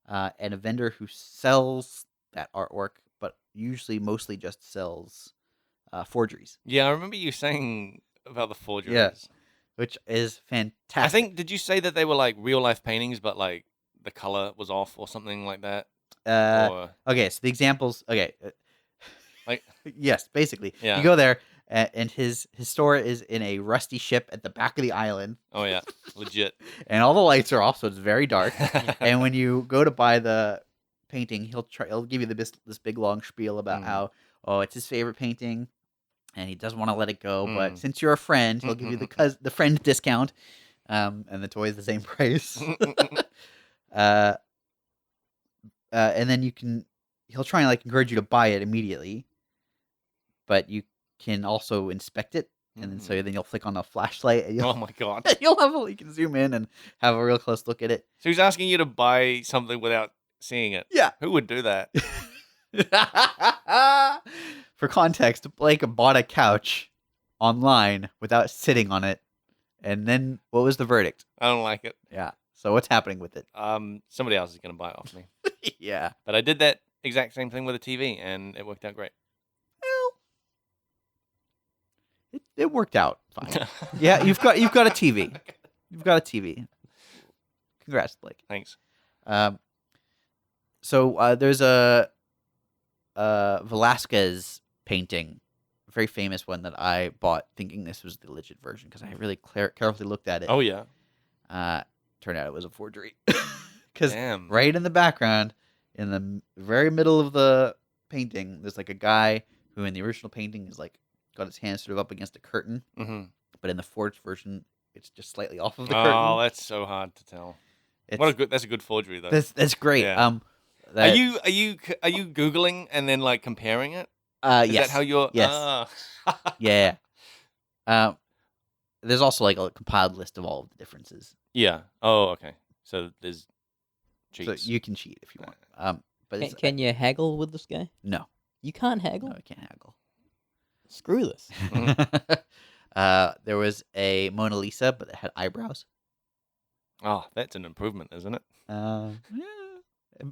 and a vendor who sells that artwork, but usually mostly just sells forgeries. Yeah, I remember you saying about the forgeries. Which is fantastic. I think, did you say that they were like real life paintings, but like the color was off or something like that? Or Okay, so the examples. Okay, like, yes, basically, Yeah. you go there, and his store is in a rusty ship at the back of the island, oh yeah, legit. and all the lights are off, so it's very dark. And when you go to buy the painting, he'll give you this big long spiel about how it's his favorite painting, and he doesn't want to let it go. But since you're a friend, he'll give you the friend discount, and the toy is the same price. And then he'll try and like encourage you to buy it immediately, but you can also inspect it, and then so then you'll flick on a flashlight, and Oh my god. you can zoom in and have a real close look at it. So he's asking you to buy something without seeing it. Yeah. Who would do that? For context, Blake bought a couch online without sitting on it, and then what was the verdict? I don't like it. Yeah. So what's happening with it? Somebody else is going to buy it off me. Yeah. But I did that exact same thing with a TV, and it worked out great. Well, it worked out fine. Yeah, you've got a TV. You've got a TV. Congrats, Blake. Thanks. So there's a Velasquez painting, a very famous one that I bought thinking this was the legit version because I really carefully looked at it. Oh yeah. Turned out it was a forgery. Because Damn. right in the background, in the very middle of the painting, there's like a guy who in the original painting is like got his hands sort of up against a curtain, but in the forged version, it's just slightly off of the curtain. Oh, that's so hard to tell. That's a good forgery though. That's great. Yeah. Are you Googling and then like comparing it? Is yes. that how you're? Yes. Yeah. There's also like a compiled list of all of the differences. Yeah. Oh, okay. So there's cheats. So you can cheat if you want. But Can you haggle with this guy? no, You can't haggle. I can't haggle. Screw this. There was a Mona Lisa, but it had eyebrows. Oh, that's an improvement, isn't it? Yeah.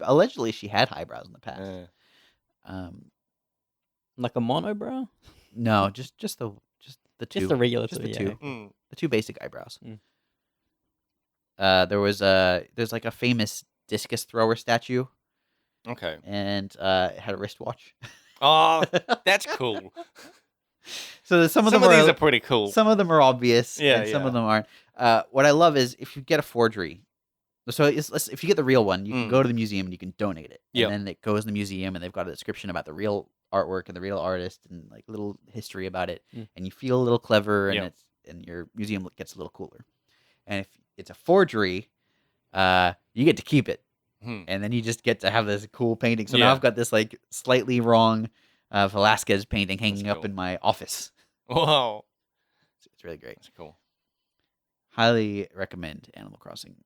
Allegedly, she had eyebrows in the past. Um, Like a monobrow? no, just the two, Just a regular just two, the yeah, two, okay. Mm. the two basic eyebrows. Mm. There's like a famous discus thrower statue, Okay. and it had a wristwatch. Oh, that's cool. So some of Some them of these are pretty cool. Some of them are obvious, Yeah, and some of yeah. them aren't. What I love is if you get a forgery. So if you get the real one, you can go to the museum and you can donate it. Yep. And then it goes in the museum and they've got a description about the real artwork and the real artist and like little history about it. Mm. And you feel a little clever and Yep. and your museum gets a little cooler. And if it's a forgery, you get to keep it. Hmm. And then you just get to have this cool painting. So Yeah. now I've got this like slightly wrong Velasquez painting hanging That's up cool. in my office. Wow. It's really great. That's cool. Highly recommend Animal Crossing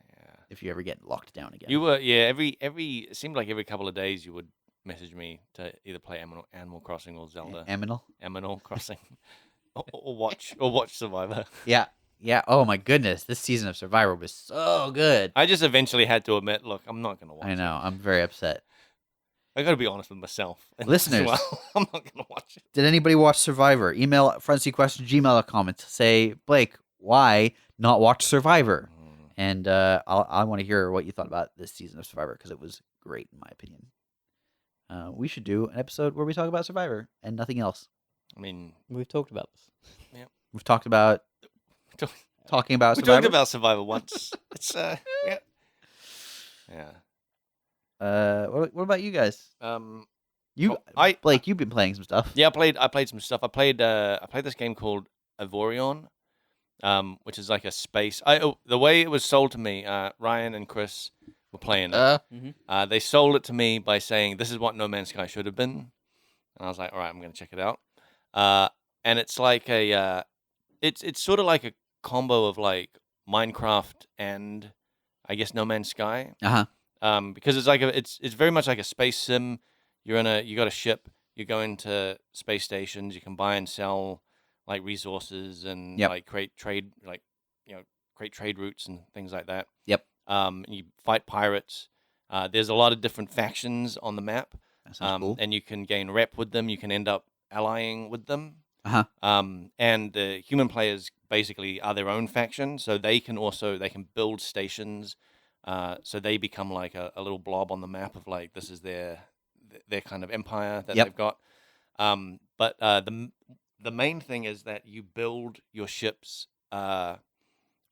Yeah. if you ever get locked down again. You were every it seemed like every couple of days you would message me to either play Animal Crossing or Zelda. Aminal? Crossing. or watch Survivor. Yeah. Yeah. Oh my goodness. This season of Survivor was so good. I just eventually had to admit, look, I'm not gonna watch I know. I'm very upset. I gotta be honest with myself. as Listeners. well. I'm not gonna watch it. Did anybody watch Survivor? Email frontseatquestion@gmail.com and say, Blake, why not watch Survivor? And I want to hear what you thought about this season of Survivor because it was great in my opinion. We should do an episode where we talk about Survivor and nothing else. I mean, We've talked about this. We've talked about talking about we Survivor. talked about Survivor once. It's yeah. What about you guys? Blake, Blake, you've been playing some stuff. Yeah, I played some stuff. I played this game called Avorion, which is like a space. The way it was sold to me, Ryan and Chris were playing it. They sold it to me by saying this is what No Man's Sky should have been, and I was like, all right, I'm gonna check it out. And it's like it's sort of like a combo of like Minecraft and I guess No Man's Sky. Because it's like it's very much like a space sim. You got a ship. You're going to space stations. You can buy and sell like resources and like create trade routes and things like that. And you fight pirates. There's a lot of different factions on the map. That sounds cool. And you can gain rep with them. You can end up allying with them. And the human players basically are their own faction, so they can build stations. So they become like a little blob on the map of like this is their kind of empire that they've got. But the main thing is that you build your ships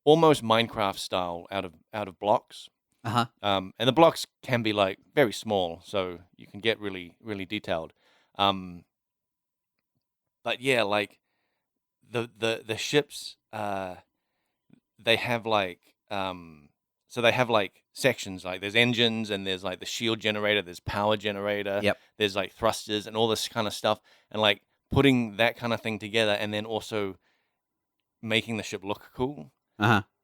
almost Minecraft style out of blocks. And the blocks can be like very small, so you can get really really detailed. But yeah, like the ships they have like so they have like sections, like there's engines and there's like the shield generator, there's power generator, there's like thrusters and all this kind of stuff, and like putting that kind of thing together and then also making the ship look cool.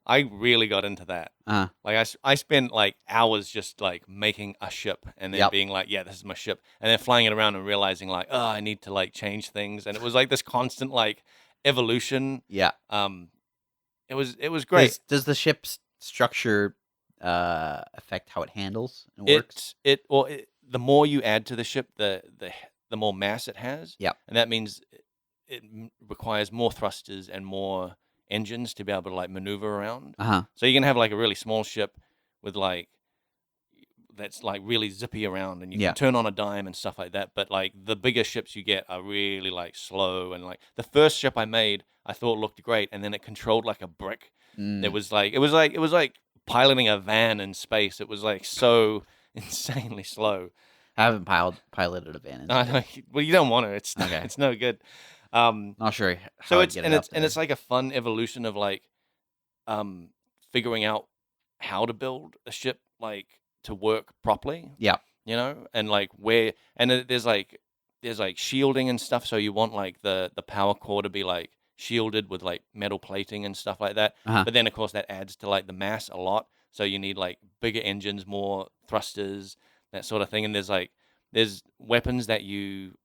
I really got into that. Like I spent like hours just like making a ship and then being like, yeah, this is my ship, and then flying it around and realizing like, oh, I need to like change things, and it was like this constant like evolution. It was great. Does the ship's structure affect how it handles and works? The more you add to the ship, the more mass it has. And that means it requires more thrusters and more engines to be able to like maneuver around. So you can have like a really small ship with like that's like really zippy around, and you can turn on a dime and stuff like that. But like the bigger ships you get are really like slow, and like the first ship I made I thought looked great, and then it controlled like a brick. It was like piloting a van in space. It was like so insanely slow. I haven't piloted a van in space. Well, you don't want to. It's okay. It's no good. Not sure. So it's like a fun evolution of like figuring out how to build a ship like to work properly. You know, and like there's like shielding and stuff. So you want like the power core to be like shielded with like metal plating and stuff like that. But then of course that adds to like the mass a lot. So you need like bigger engines, more thrusters, that sort of thing. And there's weapons that you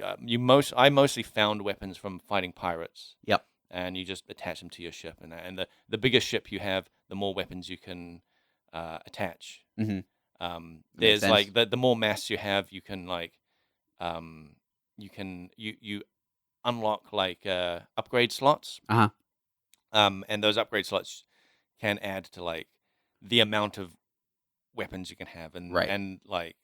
I mostly found weapons from fighting pirates. Yep. And you just attach them to your ship, and the bigger ship you have, the more weapons you can attach. Mm-hmm. There's sense. like the more mass you have, you can like you unlock like upgrade slots. Uh-huh. And those upgrade slots can add to like the amount of weapons you can have, and like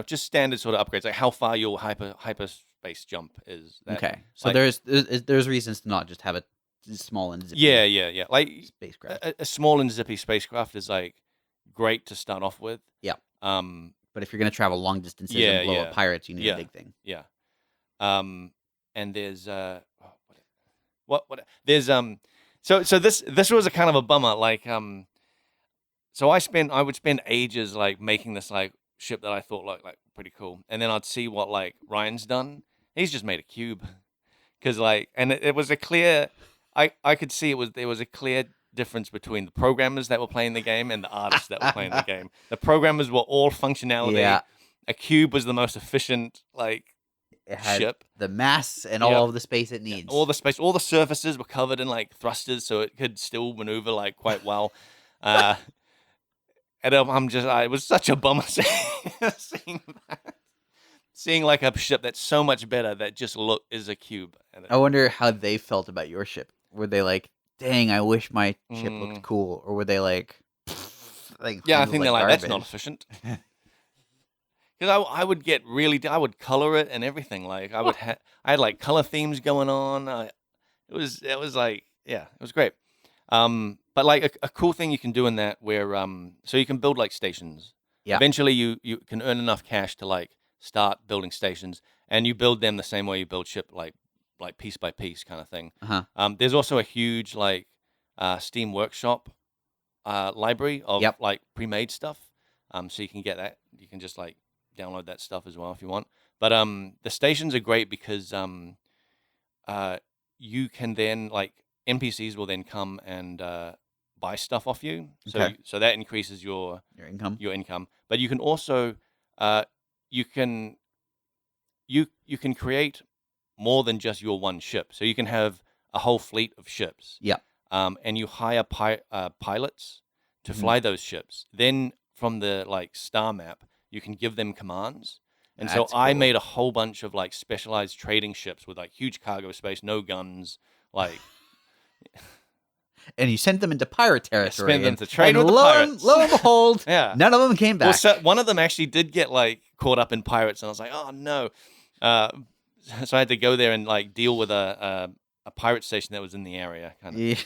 just standard sort of upgrades, like how far your hyperspace jump is. Okay, so like, there's reasons to not just have a small and zippy yeah. Like spacecraft. a small and zippy spacecraft is like great to start off with. Yeah. But if you're gonna travel long distances and blow up pirates, you need a big thing. Yeah. And there's what there's so this was a kind of a bummer. Like so I would spend ages like making this like ship that I thought looked like pretty cool, and then I'd see what like Ryan's done. He's just made a cube, because like, and it was a clear. I could see there was a clear difference between the programmers that were playing the game and the artists that were playing the game. The programmers were all functionality. Yeah. A cube was the most efficient like It had ship. the mass and all of the space it needs. All the space, all the surfaces were covered in like thrusters, so it could still maneuver like quite well. And it was such a bummer seeing that. Seeing like a ship that's so much better that just is a cube. I wonder how they felt about your ship. Were they like, "Dang, I wish my ship looked cool," or were they like, "Yeah, I think they're like, that's not efficient." Because I would get I would color it and everything. Like I had like color themes going on. It was like, yeah, it was great. But like a cool thing you can do in that where so you can build like stations. Yeah. Eventually you can earn enough cash to like start building stations, and you build them the same way you build ship, like piece by piece kind of thing. Uh-huh. There's also a huge like Steam Workshop library of like pre-made stuff. So you can get that. You can just like download that stuff as well if you want. But the stations are great because you can then like NPCs will then come and buy stuff off you. So that increases your income. But you can also you can create more than just your one ship. So you can have a whole fleet of ships. Yeah. And you hire pilots to fly those ships. Then from the like star map, you can give them commands. And so I made a whole bunch of like specialized trading ships with like huge cargo space, no guns, like. And you sent them into pirate territory. Sent them to trade with the pirates. Lo and behold, none of them came back. Well, so one of them actually did get like caught up in pirates, and I was like, oh no. So I had to go there and like deal with a pirate station that was in the area, kind of. Yeah.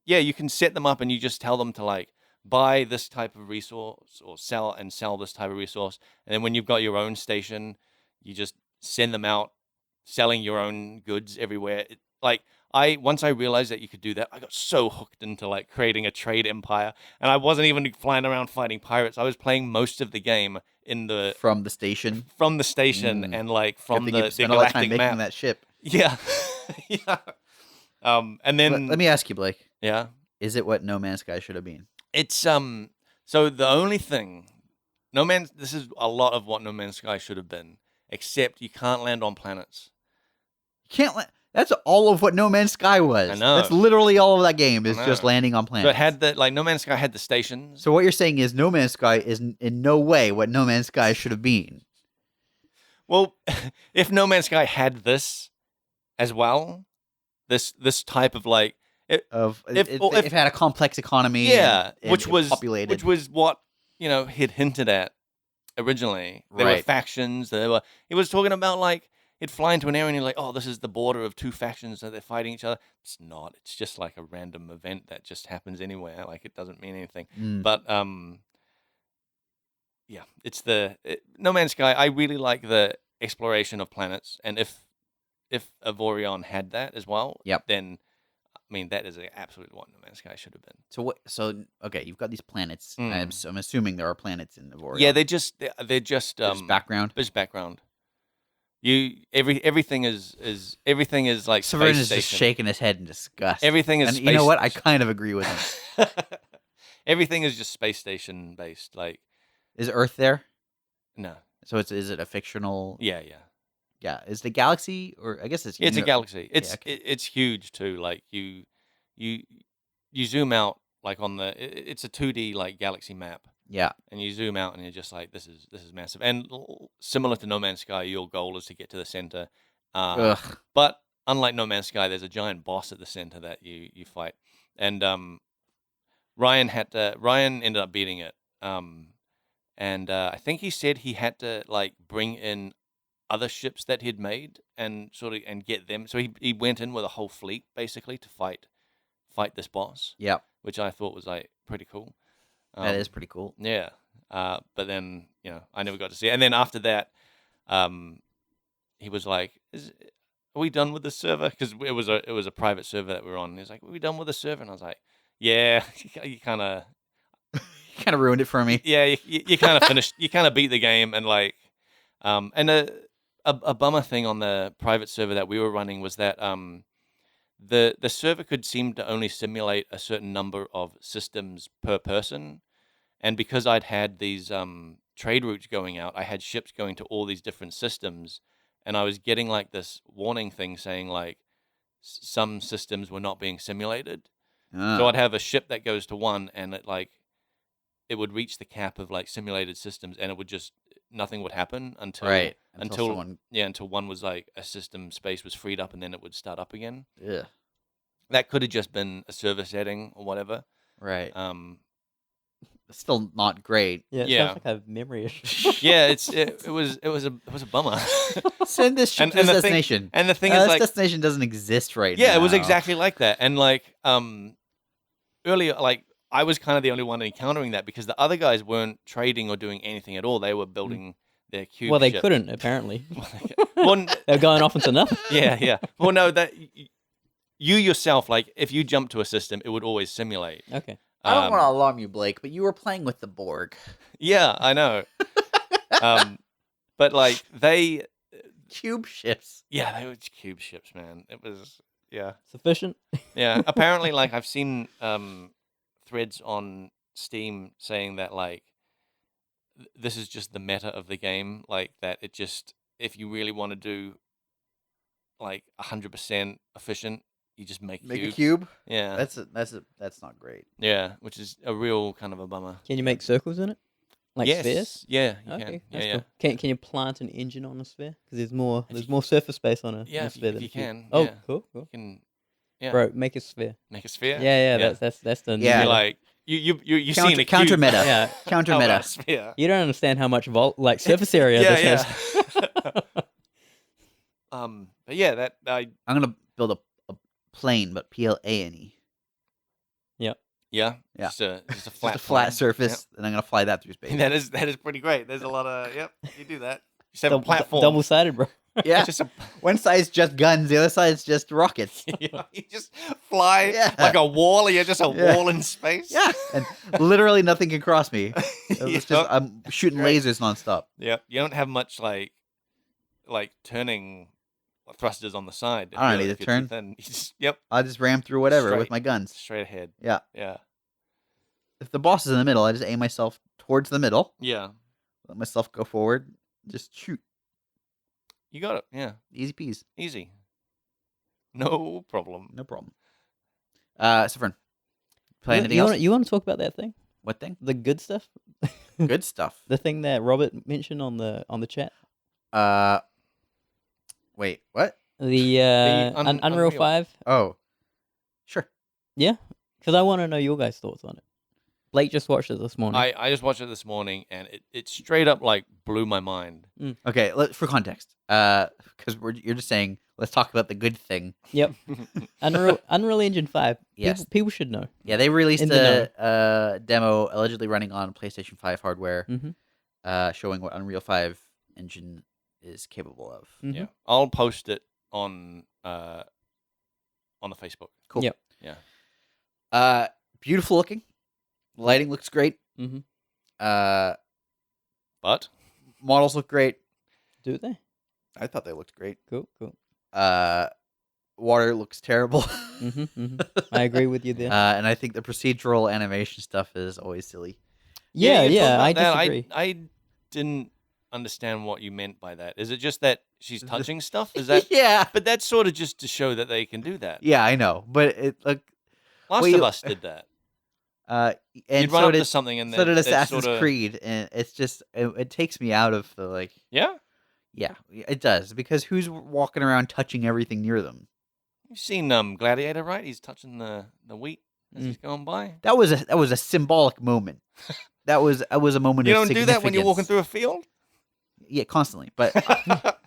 Yeah, you can set them up, and you just tell them to like buy this type of resource or sell this type of resource, and then when you've got your own station, you just send them out selling your own goods everywhere. Once I realized that you could do that, I got so hooked into like creating a trade empire, and I wasn't even flying around fighting pirates. I was playing most of the game from the station, and like from the spent all that time galactic map. making that ship. Yeah, yeah. And then let me ask you, Blake. Yeah, is it what No Man's Sky should have been? It's So the only thing, this is a lot of what No Man's Sky should have been, except you can't land on planets. You can't land. That's all of what No Man's Sky was. I know. That's literally all of that game is just landing on planets. But had No Man's Sky had the stations. So what you're saying is No Man's Sky is in no way what No Man's Sky should have been. Well, if No Man's Sky had this as well, this type of like if it had a complex economy, and which was populated, which was what he'd hinted at originally. There were factions. He was talking about like. He'd fly into an area and you're like, oh, this is the border of two factions that they're fighting each other. It's not. It's just like a random event that just happens anywhere. Like it doesn't mean anything. But yeah, it's No Man's Sky. I really like the exploration of planets, and if Avorion had that as well, then I mean that is absolutely what No Man's Sky should have been. So what? So okay, you've got these planets. I'm assuming there are planets in Avorion. Yeah, they're just background. Just background. Everything is like Saveun space is station. just shaking his head in disgust. Everything is and space you know what? I kind of agree with him. Everything is just space station based. Like, is Earth there? No. So is it a fictional? Yeah. Yeah. Is the galaxy, or I guess it's It's a galaxy. It's okay. it's huge too. Like you zoom out like on it's a 2D like galaxy map, Yeah. and you zoom out and you're just like this is massive. And similar to No Man's Sky, your goal is to get to the center. Ugh. But unlike No Man's Sky, there's a giant boss at the center that you fight, and Ryan ended up beating it. And I think he said he had to like bring in other ships that he'd made and get them. So he went in with a whole fleet basically to fight this boss. Yeah. Which I thought was like pretty cool. That is pretty cool. Yeah. But then I never got to see it. And then after that, he was like, "Are we done with the server?" Because it was a private server that we were on. He's like, "Are we done with the server?" And I was like, "Yeah." You kind of ruined it for me. Yeah, you kind of finished. You kind of beat the game, and like, and a bummer thing on the private server that we were running was that the server could seem to only simulate a certain number of systems per person, and because I'd had these trade routes going out, I had ships going to all these different systems, and I was getting like this warning thing saying like some systems were not being simulated. So I'd have a ship that goes to one, and it would reach the cap of like simulated systems, and it would just nothing would happen until one was like a system space was freed up, and then it would start up again. Yeah. That could have just been a server setting or whatever. Right. Still not great. Yeah, it sounds like I have memory issues. Yeah, it was a bummer. Send this ship to this destination. And the thing is, this destination doesn't exist right now. Yeah, it was exactly like that. And like earlier, like I was kind of the only one encountering that because the other guys weren't trading or doing anything at all. They were building their cube. Well, they ship. couldn't apparently. Well, they're going off into nothing. Yeah. Well, no, that you yourself, like if you jump to a system, it would always simulate. Okay. I don't want to alarm you, Blake, but you were playing with the Borg. Yeah, I know. But like they cube ships. Yeah, they were cube ships, man. It was sufficient. Yeah, apparently, like I've seen threads on Steam saying that like this is just the meta of the game, like that it just if you really want to do like 100% efficient. You just make a cube. Yeah, that's not great. Yeah, which is a real kind of a bummer. Can you make circles in it, like spheres? Yeah, you okay, can. Cool. Can you plant an engine on a sphere? Because there's more surface space on a sphere. You can. Oh, yeah. cool. You can, yeah. Bro, make a sphere. Make a sphere. Yeah. That's the You're like you seen a counter cube. meta. Yeah, counter meta. Sphere. You don't understand how much surface area this has. But yeah, that I'm gonna build a plane, but plane. Yep. Yeah. Just a flat flat surface, and I'm gonna fly that through space. That is pretty great. There's a lot of you do that. Just have a platform. Double-sided, bro. Yeah. One side's just guns, the other side's just rockets. Yeah, you just fly like a wall. You're just a wall in space. Yeah, and literally nothing can cross me. I'm shooting lasers nonstop. Yeah, you don't have much like turning thrusters on the side. I don't need to turn. Then I'll just ram through whatever with my guns. Straight ahead. Yeah. Yeah. If the boss is in the middle, I just aim myself towards the middle. Yeah. Let myself go forward. Just shoot. You got it. Yeah. Easy peas. Easy. No problem. No problem. Saveun, play anything else? You want to talk about that thing? What thing? The good stuff. Good stuff. The thing that Robert mentioned on the chat. Wait, what? The Unreal 5. Oh, sure. Yeah, because I want to know your guys' thoughts on it. Blake just watched it this morning. I just watched it this morning, and it straight up like blew my mind. Okay, for context, because you're just saying, let's talk about the good thing. Yep. Unreal Engine 5. Yes. People should know. Yeah, they released a demo allegedly running on PlayStation 5 hardware, showing what Unreal 5 engine is capable of. Yeah, I'll post it on the Facebook. Cool. Yep. Yeah. Beautiful looking. Lighting looks great. But models look great. Do they? I thought they looked great. Cool. Water looks terrible. I agree with you there. And I think the procedural animation stuff is always silly. Yeah, I disagree. I didn't understand what you meant by that. Is it just that she's touching stuff? Is that? Yeah. But that's sort of just to show that they can do that. Yeah, I know, but it like Last of Us did that. and You'd run so up did to something and so did then Assassin's sorta... Creed, and it's just it takes me out of the like. Yeah, Yeah, it does because who's walking around touching everything near them? you've seen Gladiator, right? He's touching the wheat as he's going by. That was a symbolic moment. That was a moment. You of don't do that when you're walking through a field. Yeah, constantly. But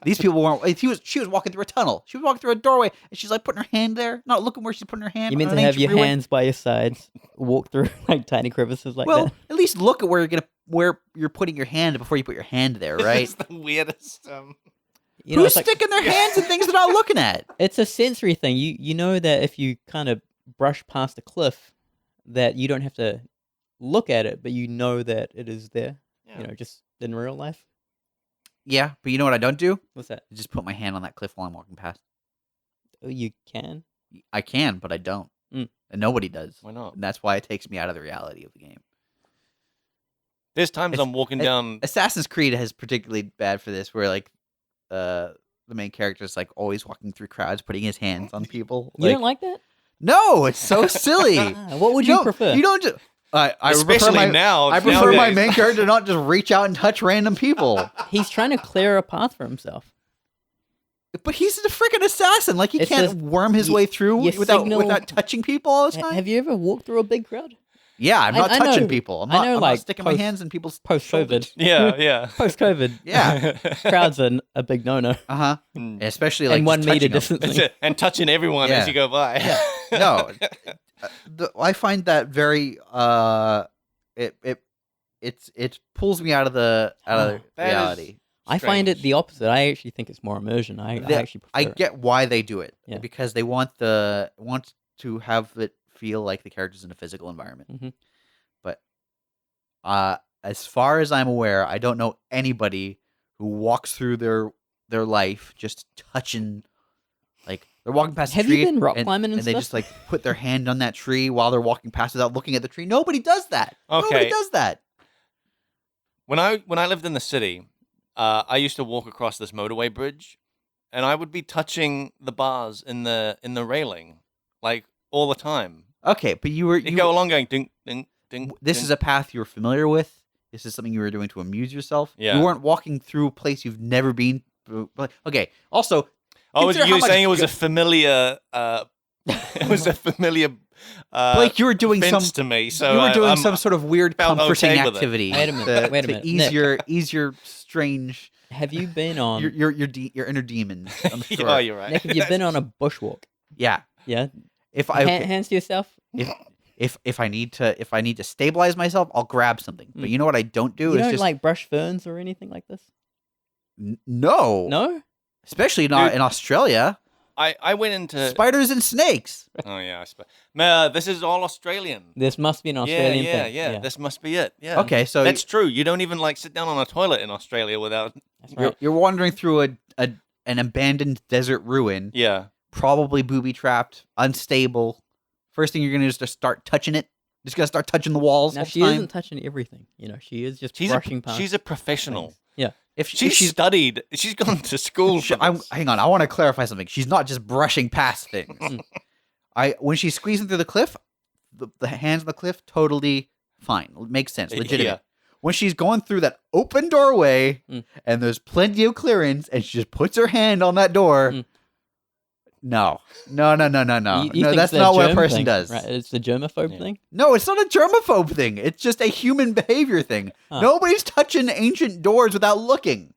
these people weren't. She was walking through a tunnel. She was walking through a doorway, and she's like putting her hand there, not looking where she's putting her hand. You meant on to an have ancient your ruin. hands by your sides, walk through like tiny crevices like Well, that. at least look at where you're putting your hand before you put your hand there, right? It's the weirdest. You know, Who's it's like, sticking their hands in things they're not looking at? it's a sensory thing. You know that if you kind of brush past a cliff, that you don't have to look at it, but you know that it is there. Yeah. You know, just in real life. Yeah, but you know what I don't do? What's that? I just put my hand on that cliff while I'm walking past. Oh, you can. I can, but I don't. Mm. And nobody does. Why not? And that's why it takes me out of the reality of the game. There's times I'm walking down. Assassin's Creed is particularly bad for this, where like the main character is like always walking through crowds, putting his hands on people. You don't like that? No, it's so silly. What would you prefer? You don't just. I Especially now. I prefer my nowadays. main character not just reach out and touch random people. He's trying to clear a path for himself. But he's a freaking assassin. Like he It's can't just- worm his way through you without touching people all the time. Have you ever walked through a big crowd? Yeah, I'm not I touching know- people. I'm I not, know, I'm like, not sticking my hands in people's Post-COVID. shoulders. Yeah. Post-COVID. Yeah. Crowds are a big no-no. Uh-huh. Especially like And 1 just meter touching them. distancing. And touching everyone Yeah. as you go by. No. I find that very it pulls me out of the That is- reality. I find it Strange. the opposite. I actually think it's more immersion. I actually I prefer it. get why they do it. Yeah. Because they want to have it feel like the character's in a physical environment. Mhm. But as far as I'm aware, I don't know anybody who walks through their life just touching, like they're walking past Have a tree. you been rock climbing and they stuff? just like put their hand on that tree while they're walking past without looking at the tree. Nobody does that. Nobody Okay. does that. When I lived in the city, I used to walk across this motorway bridge, and I would be touching the bars in the railing, like all the time. Okay, but You go along going ding ding ding. This ding. is a path you're familiar with. This is something you were doing to amuse yourself. Yeah. You weren't walking through a place you've never been. Okay. Also, Oh, was consider you how much saying it was go- a familiar? It was a familiar. Blake, you were doing offense some. to me. So You were doing I'm- some sort of weird felt comforting okay with it. activity. Wait a minute, wait a minute. To ease your strange Have you been on? your inner demons. I'm sure. Yeah, you're right. Nick, have you been on a bushwalk? Yeah. Yeah. If I Hands to yourself. if I need to stabilize myself, I'll grab something. But you know what I don't do You is don't just like brush ferns or anything like this? no. No. Especially not Dude. in Australia. I went into. Spiders and snakes. Oh yeah, this is all Australian. This must be an Australian yeah, thing. yeah. This must be it. Yeah. Okay, so That's true. You don't even like sit down on a toilet in Australia without. That's you're, right. you're wandering through an abandoned desert ruin, Yeah. probably booby trapped, unstable. First thing you're gonna do is just start touching it. Just gonna start touching the walls. Now all the she time. isn't touching everything. You know, she is just She's brushing past. a professional. things. Yeah. If She's studied. She's gone to school. For this. hang on, I want to clarify something. She's not just brushing past things. When she's squeezing through the cliff, the hands on the cliff, totally fine. Makes sense. Legitimate. Yeah. When she's going through that open doorway Mm. and there's plenty of clearance and she just puts her hand on that door. Mm. No. You No, think that's it's a not what a germ person thing, does. Right? It's the germaphobe Yeah. thing. No, it's not a germaphobe thing. It's just a human behavior thing. Huh. Nobody's touching ancient doors without looking.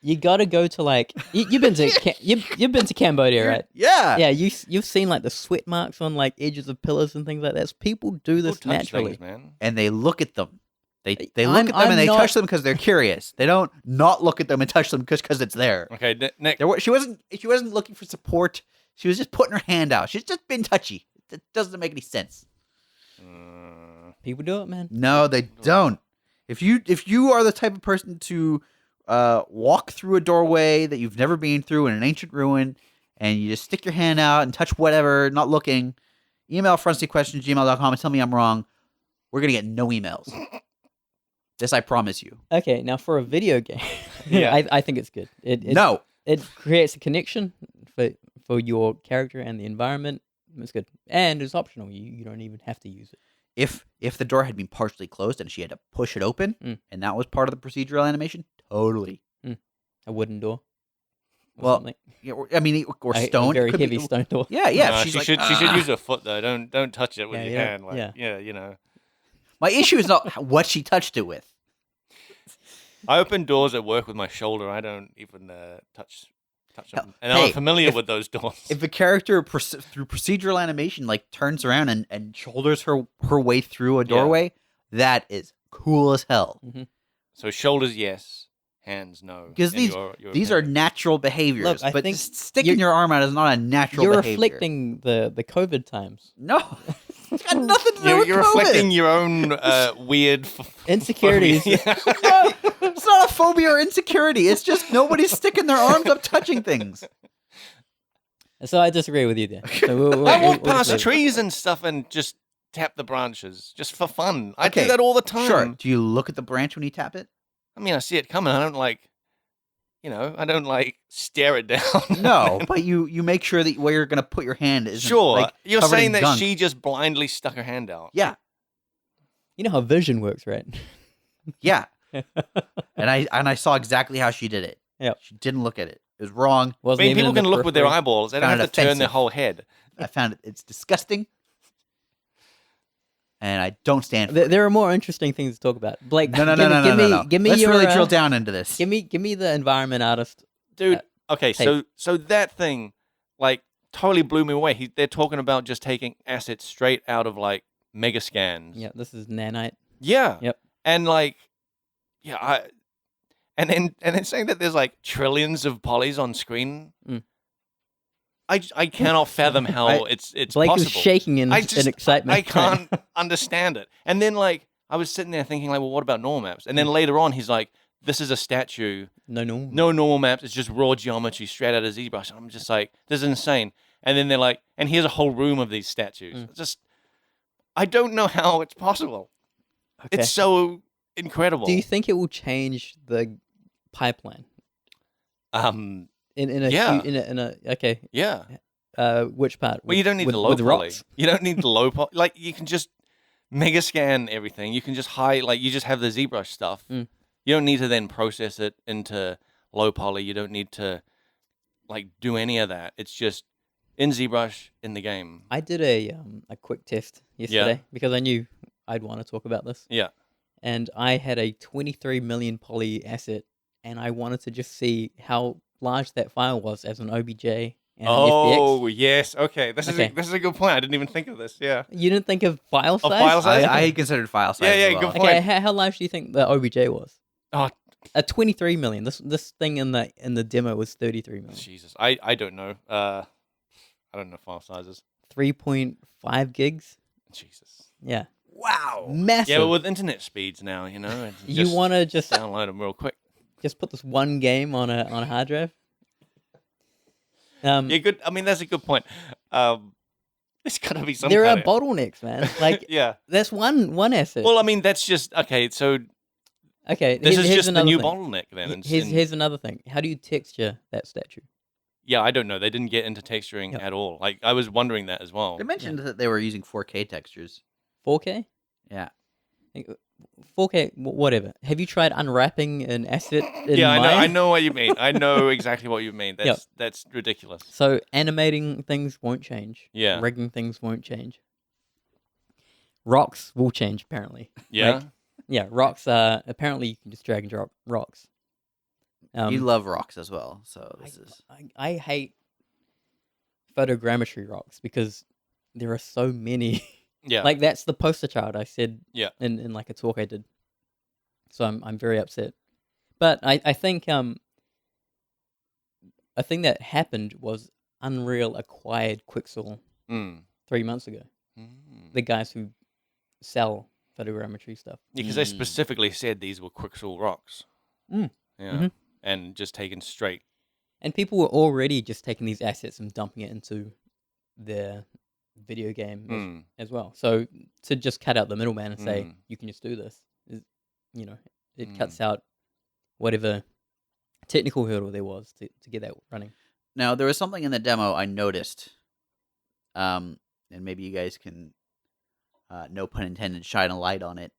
You got to go to like you've been to you've been to Cambodia, right? Yeah. Yeah, you've seen like the sweat marks on like edges of pillars and things like that. People do this People touch naturally. things, man. And they look at them. They look I'm- at them and I'm they not- touch them because they're curious. They don't not look at them and touch them because it's there. Okay, Nick. She wasn't looking for support. She was just putting her hand out. She's just been touchy. It doesn't make any sense. People do it, man. No, they don't. If you are the type of person to walk through a doorway that you've never been through in an ancient ruin, and you just stick your hand out and touch whatever, not looking, email frontseatquestions@gmail.com and tell me I'm wrong. We're gonna get no emails. This I promise you. Okay, now for a video game, Yeah. I think it's good. No. It creates a connection for your character and the environment. It's good, and it's optional. You don't even have to use it. If the door had been partially closed and she had to push it open, and that was part of the procedural animation, totally. A wooden door. Well, something. Yeah, I mean, or A stone. very It could be- heavy stone door. Yeah, yeah. No, she's she like, should she should "Ah." use her foot though. Don't touch it with Yeah, your yeah, hand. Like, yeah. yeah, you know. My issue is not what she touched it with. I open doors at work with my shoulder. I don't even touch them, and Hey, I'm familiar if- with those doors. If a character through procedural animation like turns around and shoulders her way through a doorway, that is cool as hell. So shoulders, yes. Hands, no. Because in your these are opinion. natural behaviors. Look, I but think just sticking your arm out is not a natural You're behavior. reflecting the COVID times. No. It's got nothing to do with You're COVID. reflecting your own weird Insecurities. phobia. It's not a phobia or insecurity. It's just nobody's sticking their arms up touching things. So I disagree with you there. So we'll I walk we'll past leave it. trees and stuff and just tap the branches just for fun. I Okay, do that all the time. Sure. Do you look at the branch when you tap it? I mean, I see it coming. I don't I don't stare it down. No, but you make sure that where you're going to put your hand is Sure. like, You're covered in saying that gunk. she just blindly stuck her hand out. Yeah, You know how vision works, right? yeah. and I saw exactly how she did it. Yep. She didn't look at it. It was wrong. I Wasn't mean, even people in the can look with their periphery. eyeballs. They don't Found have it to turn their offensive. whole head. I found it. It's disgusting, and I don't stand for it. There are more interesting things to talk about. Blake, No. give me Let's your, really drill down into this. Give me the environment artist. Dude, okay, hey. so that thing, totally blew me away. They're talking about just taking assets straight out of, mega scans. Yeah, this is nanite. Yeah. Yep. And, and then saying that there's, trillions of polys on screen. I cannot fathom how it's Blake possible. was shaking in excitement. I can't understand it. And then, I was sitting there thinking, well, what about normal maps? And then later on, he's like, this is a statue. No. No normal maps. It's just raw geometry straight out of ZBrush. And I'm just like, this is insane. And then they're like, and here's a whole room of these statues. Just, I don't know how it's possible. Okay. It's so incredible. Do you think it will change the pipeline? Yeah. Okay. Yeah. Which part? Well, you don't need with, the low with poly. rocks? You don't need the low poly. You can just mega scan everything. You can just hide, you just have the ZBrush stuff. You don't need to then process it into low poly. You don't need to, do any of that. It's just in ZBrush in the game. I did a quick test yesterday because I knew I'd want to talk about this. Yeah. And I had a 23 million poly asset, and I wanted to just see how large that file was as an OBJ and an FBX. Yes. Okay. This Okay. is a good point. I didn't even think of this. Yeah. You didn't think of file size? file size? I considered file size. Yeah, as good well. point. Okay, how large do you think the OBJ was? Oh, A 23 million. This thing in the demo was 33 million. Jesus. I don't know. I don't know file sizes. 3.5 gigs. Jesus. Yeah. Wow. Massive. Yeah, but with internet speeds now, it's you just want to just download them real quick. just put this one game on a hard drive? Yeah, good. I mean, that's a good point. There's got to be some. There are kind of- bottlenecks, man. Like Yeah. that's one asset. Well, I mean, that's just okay. So okay, this is here's just the another new thing. bottleneck then. Here's another thing. How do you texture that statue? Yeah, I don't know. They didn't get into texturing Yep. at all. I was wondering that as well. They mentioned that they were using 4K textures. 4K? Yeah. 4K, whatever. Have you tried unwrapping an asset in Yeah, Maya? I know what you mean. I know exactly what you mean. Yep. That's ridiculous. So animating things won't change. Yeah. Rigging things won't change. Rocks will change apparently. Yeah. Like, yeah, rocks are apparently you can just drag and drop rocks. You love rocks as well, so this is. I hate photogrammetry rocks because there are so many. Yeah. Like that's the poster child I said Yeah. in like a talk I did. So I'm very upset. But I think a thing that happened was Unreal acquired Quixel Mm. 3 months ago. The guys who sell photogrammetry stuff. Because they specifically said these were Quixel rocks. Mm. Yeah. Mhm. And just taken straight. And people were already just taking these assets and dumping it into their video game Mm. as well. So to just cut out the middleman and say Mm. you can just do this is it cuts out whatever technical hurdle there was to get that running. Now, there was something in the demo I noticed, and maybe you guys can, no pun intended, shine a light on it.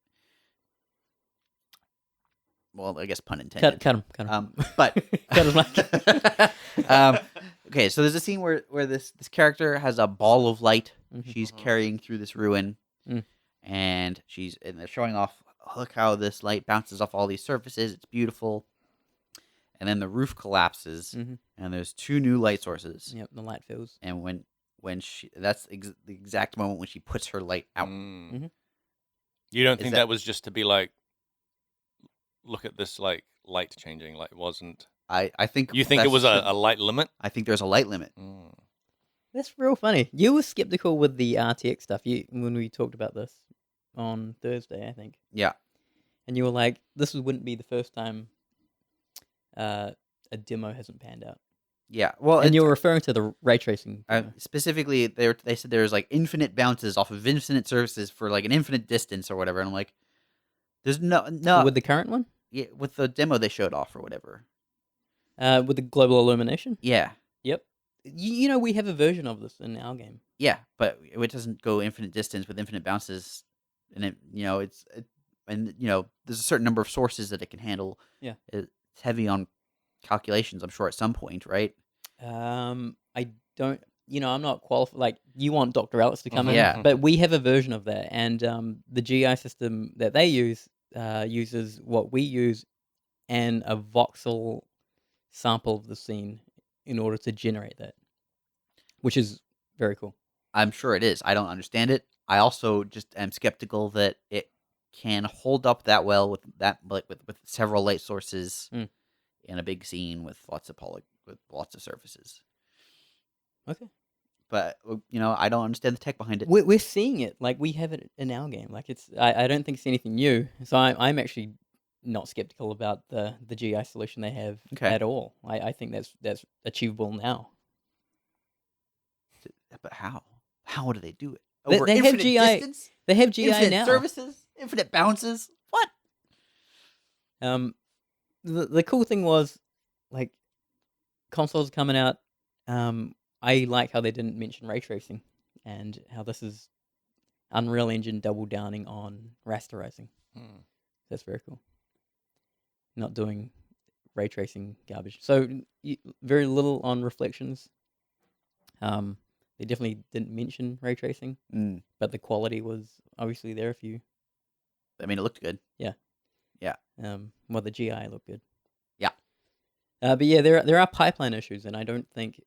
Well, I guess pun intended. Cut him. But Cut his mic. Okay, so there's a scene where this character has a ball of light she's carrying through this ruin, and they're showing off. Look how this light bounces off all these surfaces. It's beautiful. And then the roof collapses, and there's 2 new light sources. Yep, the light fills. And when that's the exact moment when she puts her light out. You don't think that was just to be like, look at this like light changing? Like it wasn't. I think you think it was a light limit. I think there's a light limit. That's real funny. You were skeptical with the RTX stuff. When we talked about this on Thursday, I think. Yeah. And you were like, "This wouldn't be the first time a demo hasn't panned out." Yeah. Well, and you were referring to the ray tracing. Specifically, they said there's like infinite bounces off of infinite surfaces for like an infinite distance or whatever. And I'm like, there's no with the current one. Yeah, with the demo they showed off or whatever. With the global illumination. Yeah. Yep. We have a version of this in our game. Yeah, but it doesn't go infinite distance with infinite bounces, and there's a certain number of sources that it can handle. Yeah. It's heavy on calculations, I'm sure, at some point, right? I don't. I'm not qualified. Like, you want Dr. Alex to come in, Yeah. but we have a version of that, and the GI system that they use uses what we use and a voxel sample of the scene in order to generate that, which is very cool. I'm sure it is. I don't understand it. I also just am skeptical that it can hold up that well with that, like with several light sources in a big scene with lots of surfaces. Okay. But I don't understand the tech behind it. We're seeing it, like we have it in our game. Like I don't think it's anything new. So I'm actually not skeptical about the GI solution they have at all. I think that's achievable now. But how? How do they do it? Over they have GI. Distance? They have GI infinite now. Services, infinite bounces. What? The cool thing was, like, consoles coming out. I like how they didn't mention ray tracing, and how this is Unreal Engine double downing on rasterizing. That's very cool. Not doing ray tracing garbage. So very little on Reflections. They definitely didn't mention ray tracing, but the quality was obviously there. I mean, it looked good. Yeah. Well, the GI looked good. Yeah. But yeah, there are pipeline issues, and I don't think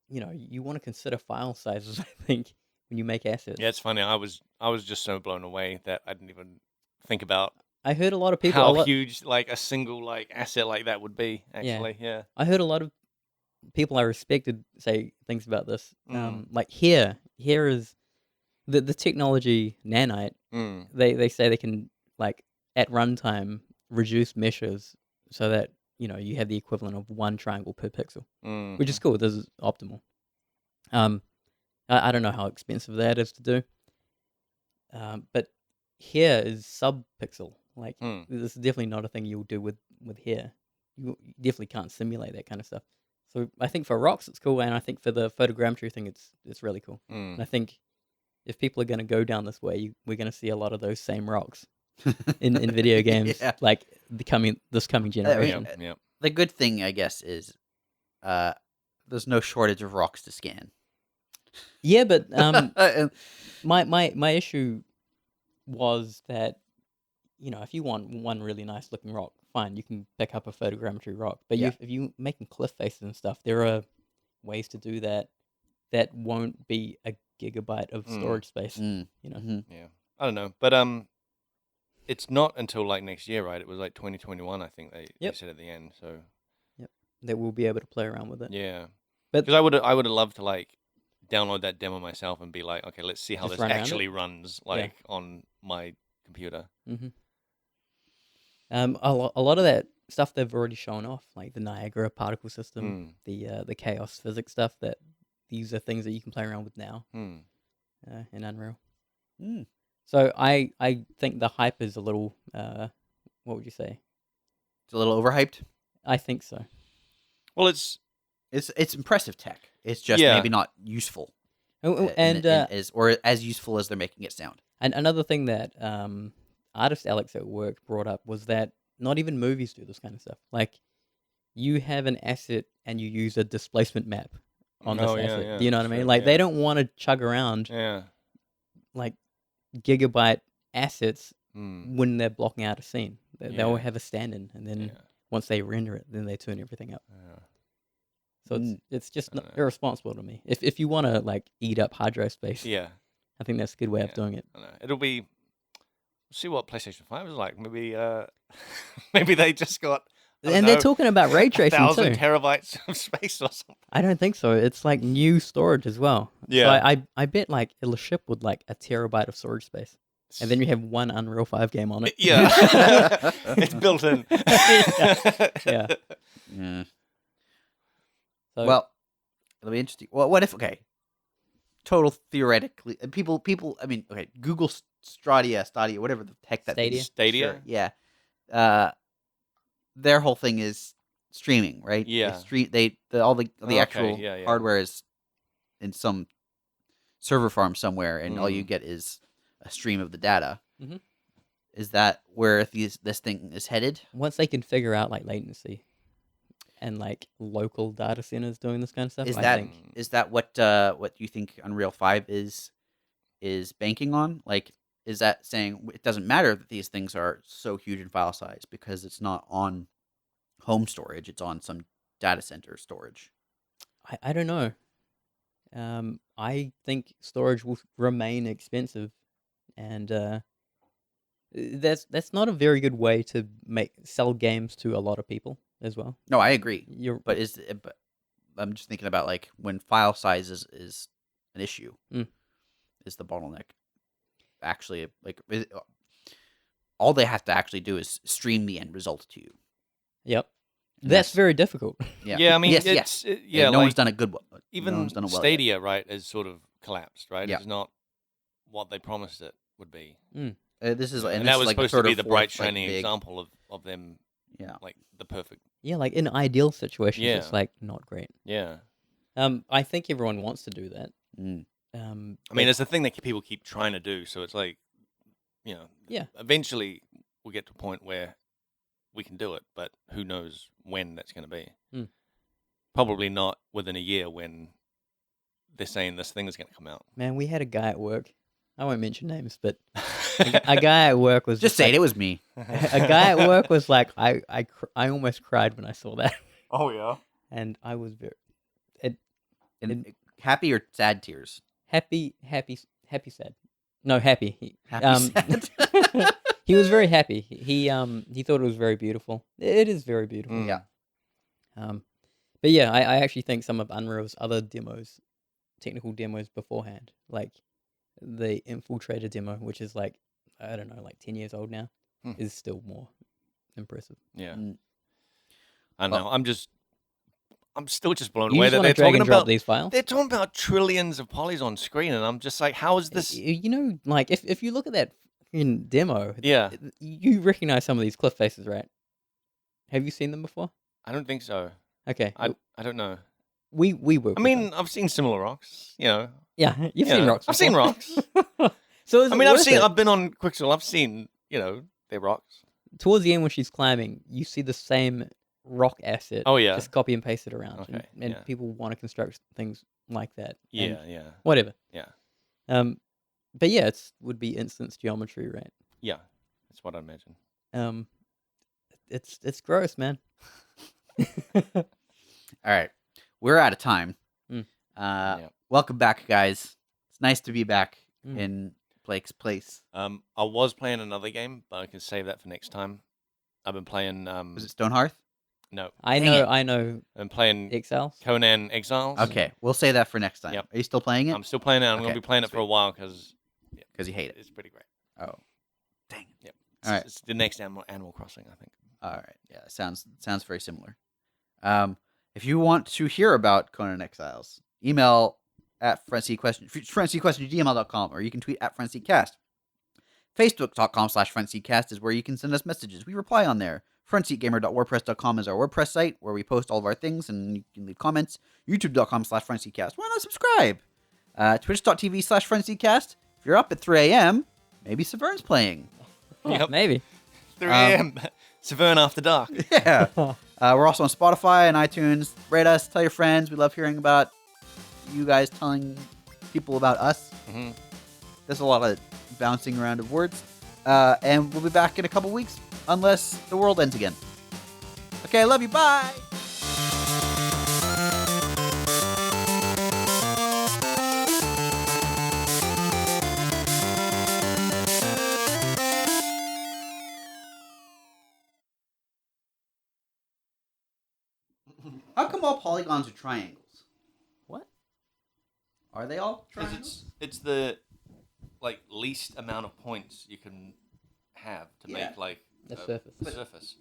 you want to consider file sizes. I think when you make assets. Yeah, it's funny. I was just so blown away that I didn't even think about. I heard a lot of people how huge like a single like asset like that would be. Actually, yeah. I heard a lot of people I respected say things about this. Like here is the technology nanite. They say they can, like, at runtime reduce meshes so that you have the equivalent of 1 triangle per pixel, which is cool. This is optimal. I don't know how expensive that is to do, but here is sub-pixel. Like, this is definitely not a thing you'll do with here. You definitely can't simulate that kind of stuff. So I think for rocks it's cool, and I think for the photogrammetry thing it's really cool. And I think if people are going to go down this way, we're going to see a lot of those same rocks in video games, like this coming generation. Yeah. The good thing, I guess, is there's no shortage of rocks to scan. Yeah, but my issue was that if you want one really nice looking rock, fine, you can pick up a photogrammetry rock. But if you're making cliff faces and stuff, there are ways to do that won't be a gigabyte of storage space. Yeah, I don't know, but it's not until like next year, right? It was like 2021, I think they said at the end. So that we'll be able to play around with it. Yeah, but because I would have loved to like download that demo myself and be like, okay, let's see how this actually runs like on my computer. A lot of that stuff they've already shown off, like the Niagara particle system, the chaos physics stuff. That these are things that you can play around with now in Unreal. So I think the hype is a little What would you say? It's a little overhyped. I think so. Well, it's It's impressive tech. It's just Yeah. maybe not useful, And or as useful as they're making it sound. and another thing that artist Alex at work brought up was that not even movies do this kind of stuff. Like, you have an asset and you use a displacement map on this Oh, yeah, asset. yeah, Do you know what I true, mean? Like, yeah. they don't want to chug around yeah. like gigabyte assets Mm, when they're blocking out a scene. They'll Yeah. have a stand-in, and then yeah. once they render it, then they turn everything up. Yeah. So Mm. it's just I not know. irresponsible to me. If you want to like eat up hard drive space, Yeah. I think that's a good way of Yeah. doing it. I know. It'll be. See what PlayStation 5 is like. Maybe maybe they just got. I don't And they're know, talking about ray tracing 1,000 too. terabytes of space or something. I don't think so. It's like new storage as well. Yeah. So I bet like it'll ship with like a terabyte of storage space, and then you have one Unreal 5 game on it. Yeah. It's built in. Yeah. Yeah. So, Well, it'll be interesting. Well, what if? Okay, total theoretically, people. I mean, okay, Google Stadia, whatever the heck that thing is. Stadia? Sure, yeah. Their whole thing is streaming, right? Yeah. All the Okay, actual yeah. hardware is in some server farm somewhere, and all you Mm. get is a stream of the data. Mhm. Is that where this thing is headed? once they can figure out like latency and like local data centers doing this kind of stuff, Is I that think is that what you think Unreal 5 is banking on? Like, is that saying it doesn't matter that these things are so huge in file size because it's not on home storage, it's on some data center storage? I don't know. I think storage will remain expensive, and that's not a very good way to sell games to a lot of people as well. No, I agree. You're But I'm just thinking about like when file size is an issue, Mm. is the bottleneck actually like all they have to actually do is stream the end result to you. Yep. And That's very difficult. Yeah. Yeah, I mean, yes, it's yes. yeah, And no like, one's done a good one. even no one's done it well yet. Stadia, right, is sort of collapsed, right? Yeah. It's not what they promised it would be. This is And this that is was like the supposed to third be or the bright, fourth, like, shining big- example of them, Yeah. like the perfect. Yeah, like in ideal situations, Yeah. it's like not great. Yeah. I think everyone wants to do that. Mm. I mean, but- it's the thing that people keep trying to do. So it's like, Yeah. eventually we'll get to a point where we can do it, but who knows when that's going to be. Hmm. Probably not within a year when they're saying this thing is going to come out. man, we had a guy at work. I won't mention names, but a guy at work was Just say like, it was me. a guy at work was like, I almost cried when I saw that, Oh, yeah. and I was very And happy or sad tears? happy, sad. No, happy. Happy, sad. He was very happy. He thought it was very beautiful. It is very beautiful. Mm. Yeah. But yeah, I actually think some of Unreal's other demos, technical demos beforehand, like the Infiltrator demo, which is like, I don't know, like 10 years old now, Hmm. is still more impressive. Yeah. Mm. I know. Well- I'm still just blown You away just that want they're to drag talking and drop about. these files. They're talking about trillions of polys on screen, and I'm just like, how is this? You know, like if you look at that fucking demo, Yeah. you recognize some of these cliff faces, right? Have you seen them before? I don't think so. Okay, I don't know. we work. I with mean, them. I've seen similar rocks. yeah, you've you seen know, rocks. I've seen before. rocks. So is I it mean, worth it? I've been on Quixel. I've seen, their rocks. Towards the end when she's climbing, you see the same rock asset. Oh, yeah. Just copy and paste it around, Okay, and yeah. people want to construct things like that. Yeah, and yeah, whatever. yeah, But yeah, would be instance geometry, right? yeah. That's what I imagine. It's gross, man. All right. We're out of time. Mm. Yeah. Welcome back, guys. It's nice to be back Mm. in Blake's place. I was playing another game, but I can save that for next time. I've been playing. Was it Stonehearth? No, I Dang know, it. I know. I'm playing Excels. Conan Exiles. Okay, we'll say that for next time. Yep. Are you still playing it? I'm still playing it. I'm going Okay, to be playing it for a sweet. while because Because you hate it. it's pretty great. Oh, dang. Yep. All right. It's the next Animal Crossing, I think. All right. Yeah, sounds very similar. If you want to hear about Conan Exiles, email at frenzyquestion@gmail.com, or you can tweet at frenzycast. Facebook.com/frontseatcast is where you can send us messages. We reply on there. Frontseatgamer.wordpress.com is our WordPress site where we post all of our things and you can leave comments. YouTube.com/frontseatcast. Why not subscribe? Twitch.tv/frontseatcast. If you're up at 3 a.m., maybe Saveun's playing. Yep. Maybe. 3 a.m. Saveun After Dark. Yeah. We're also on Spotify and iTunes. Rate us. Tell your friends. We love hearing about you guys telling people about us. Mm-hmm. There's a lot of bouncing around of words. And we'll be back in a couple weeks unless the world ends again. Okay, I love you. Bye. How come all polygons are triangles? What? Are they all Because triangles? it's the least amount of points you can have to Yeah. make like A surface. a surface.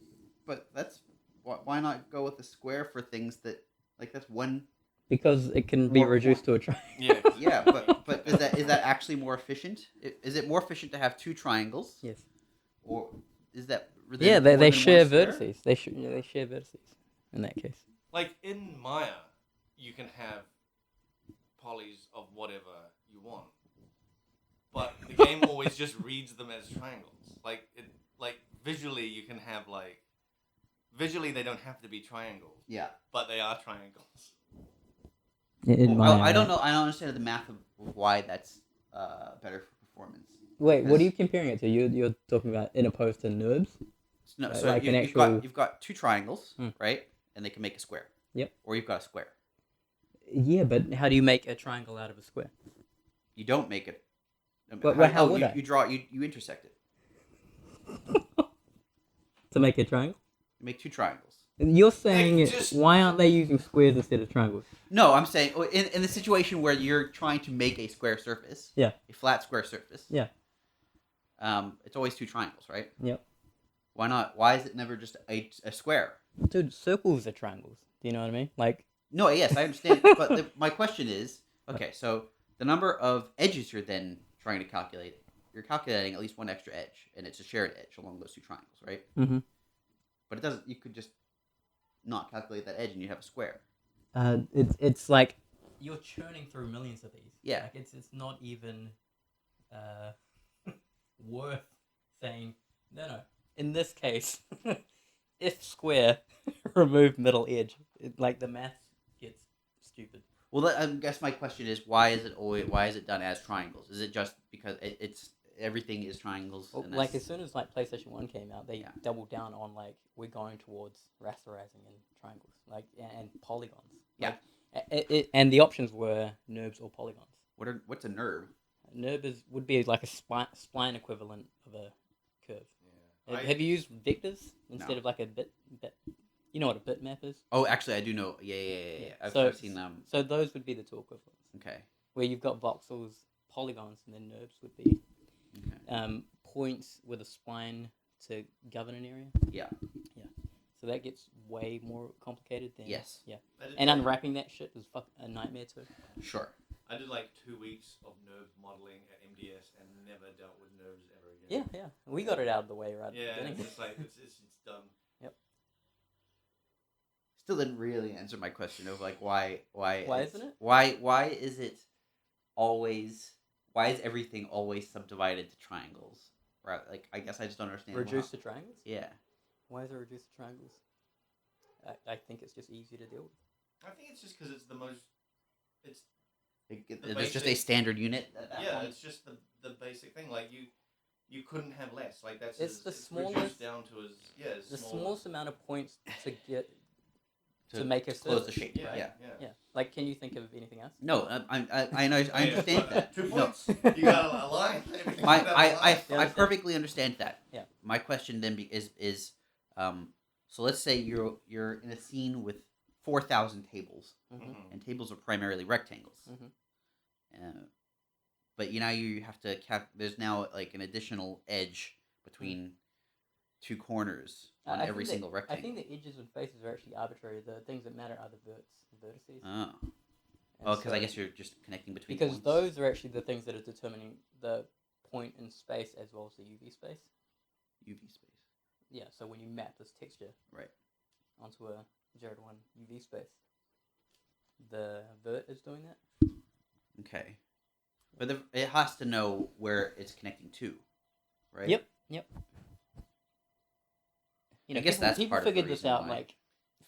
But that's why not go with a square for things that that's one. Because it can be More reduced to a triangle. Yeah. Yeah, but is that actually more efficient? Is it more efficient to have two triangles? Yes. Or is that Yeah, more they than share one square? vertices. They share vertices in that case. Like in Maya, you can have polys of whatever you want, but the game always just reads them as triangles. Like visually, you can have visually they don't have to be triangles, Yeah. but they are triangles. I don't know. I don't understand the math of why that's better for performance. Wait, what are you comparing it to? You're talking about in opposed to NURBS? No, Like- so like an you've got two triangles, Hmm. right? And they can make a square. Yep. Or you've got a square. Yeah, but how do you make a triangle out of a square? You don't make it. But how would I? You draw. You intersect it. To make a triangle? You make two triangles. You're saying Hey, just- why aren't they using squares instead of triangles? No, I'm saying in the situation where you're trying to make a square surface. Yeah. A flat square surface. Yeah. It's always two triangles, right? Yep. Why not? Why is it never just a square? Dude, circles are triangles. Do you know what I mean? Like, No, yes, I understand. But my question is, okay, so the number of edges you're then trying to calculate, you're calculating at least one extra edge, and it's a shared edge along those two triangles, right? mm-hmm. But it doesn't. You could just not calculate that edge, and you have a square. It's like you're churning through millions of these. Yeah. Like it's not even worth saying no. In this case, if square, remove middle edge. Like the math gets stupid. Well, I guess my question is, why is it done as triangles? Is it just because it's everything is triangles? Well, And like that's- as soon as like PlayStation 1 came out, they Yeah. doubled down on like we're going towards rasterizing and triangles, like and polygons. Yeah. Like, and the options were NURBS or polygons. what's a nerve? NURB would be like a spline equivalent of a curve. Yeah. Have you used vectors instead No. of like a bit? You know what a bitmap is? Oh, actually, I do know. Yeah. I've seen them. So those would be the two equivalents, Okay. where you've got voxels, polygons, and then NURBS would be Okay. points with a spline to govern an area. Yeah. So that gets way more complicated than Yes. Yeah. I did, And unwrapping that shit is a nightmare too. Sure. I did like 2 weeks of nerves modeling at MDS and never dealt with nerves ever again. Yeah. We got it out of the way right at the Yeah, beginning. it's just like it's done. Still didn't really answer my question of like why it's- isn't it? why is it always why is everything always subdivided to triangles? Right? Like I guess I just don't understand. Reduced to triangles? Yeah. Why is it reduced to triangles? I think it's just easier to deal with. I think it's just because it's the most. It's The There's just a basic- standard unit at that yeah, point. it's just the basic thing. Like you couldn't have less. Like that's It's as, the reduced smallest- down to as as The small smallest amount of points to get to make a close the surface. shape. Yeah, Yeah. yeah. Yeah. Like, can you think of anything else? No, I know I understand that. 2 No. points. You got a line. Everything I, got a I, line. I, You I understand? perfectly understand that. Yeah. My question then is so let's say you're in a scene with 4,000 tables, Mm-hmm. Mhm. and tables are primarily rectangles. Mhm. But you have to there's now like an additional edge between two corners on I every think single I rectangle. think the edges and faces are actually arbitrary. The things that matter are the vertices. Oh, And because I so- guess you're just connecting between because points. those are actually the things that are determining the point in space as well as the UV space. UV space. Yeah, so when you map this texture Right. onto a 0 to 1 UV space, the vert is doing that. Okay. But it has to know where it's connecting to, right? Yep. I guess that's people part of the figured this reason out why. like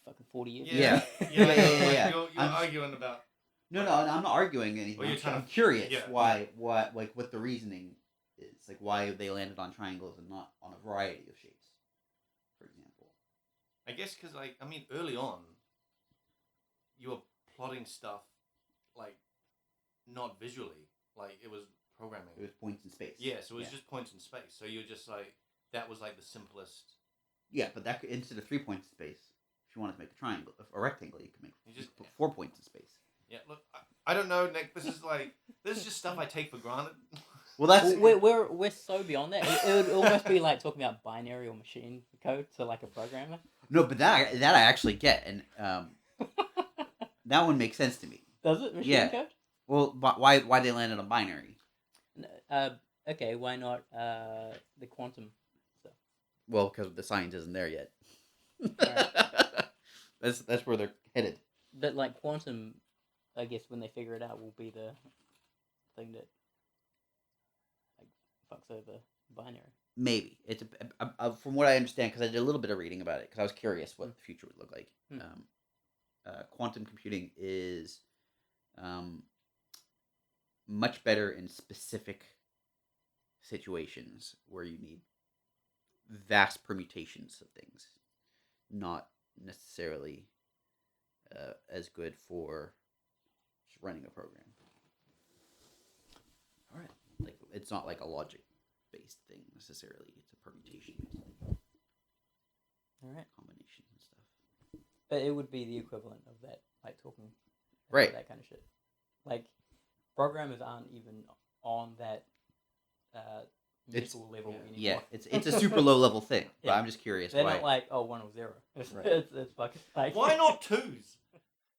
fucking 40 years Yeah. ago. Yeah. You're I'm- arguing about. No, I'm not arguing anything. Well, you're trying I'm to- curious yeah, what the reasoning is, like why they landed on triangles and not on a variety of shapes, for example. I guess because early on, you were plotting stuff like not visually, like it was programming. It was points in space. Yeah, so it was Yeah. just points in space. So you're just like that was like the simplest. Yeah, but that could, instead of 3 points in space, if you wanted to make a triangle, a rectangle, you could make You just- put 4 points in space. Yeah, look, I don't know, Nick. This is just stuff I take for granted. Well, that's We're so beyond that. It would almost be like talking about binary or machine code to like a programmer. no, but that I actually get, and that one makes sense to me. Does it machine Yeah. code? Well, why they landed on binary? Okay, why not the quantum stuff? Well, because the science isn't there yet. Right. That's where they're headed. But like quantum, I guess when they figure it out, will be the thing that like fucks over binary. Maybe it's from what I understand, because I did a little bit of reading about it, because I was curious what the future would look like. Quantum computing is much better in specific situations where you need vast permutations of things, not necessarily as good for just running a program. All right, like it's not like a logic-based thing necessarily; it's a permutation-based thing, All right, combination and stuff. but it would be the equivalent of that, like talking about Right. that kind of shit. Like programmers aren't even on that It's- mental level anymore. Yeah, it's a super low level thing. But Yeah. I'm just curious They're why. not like 1 or 0. It's, Right. it's fucking like Why not twos?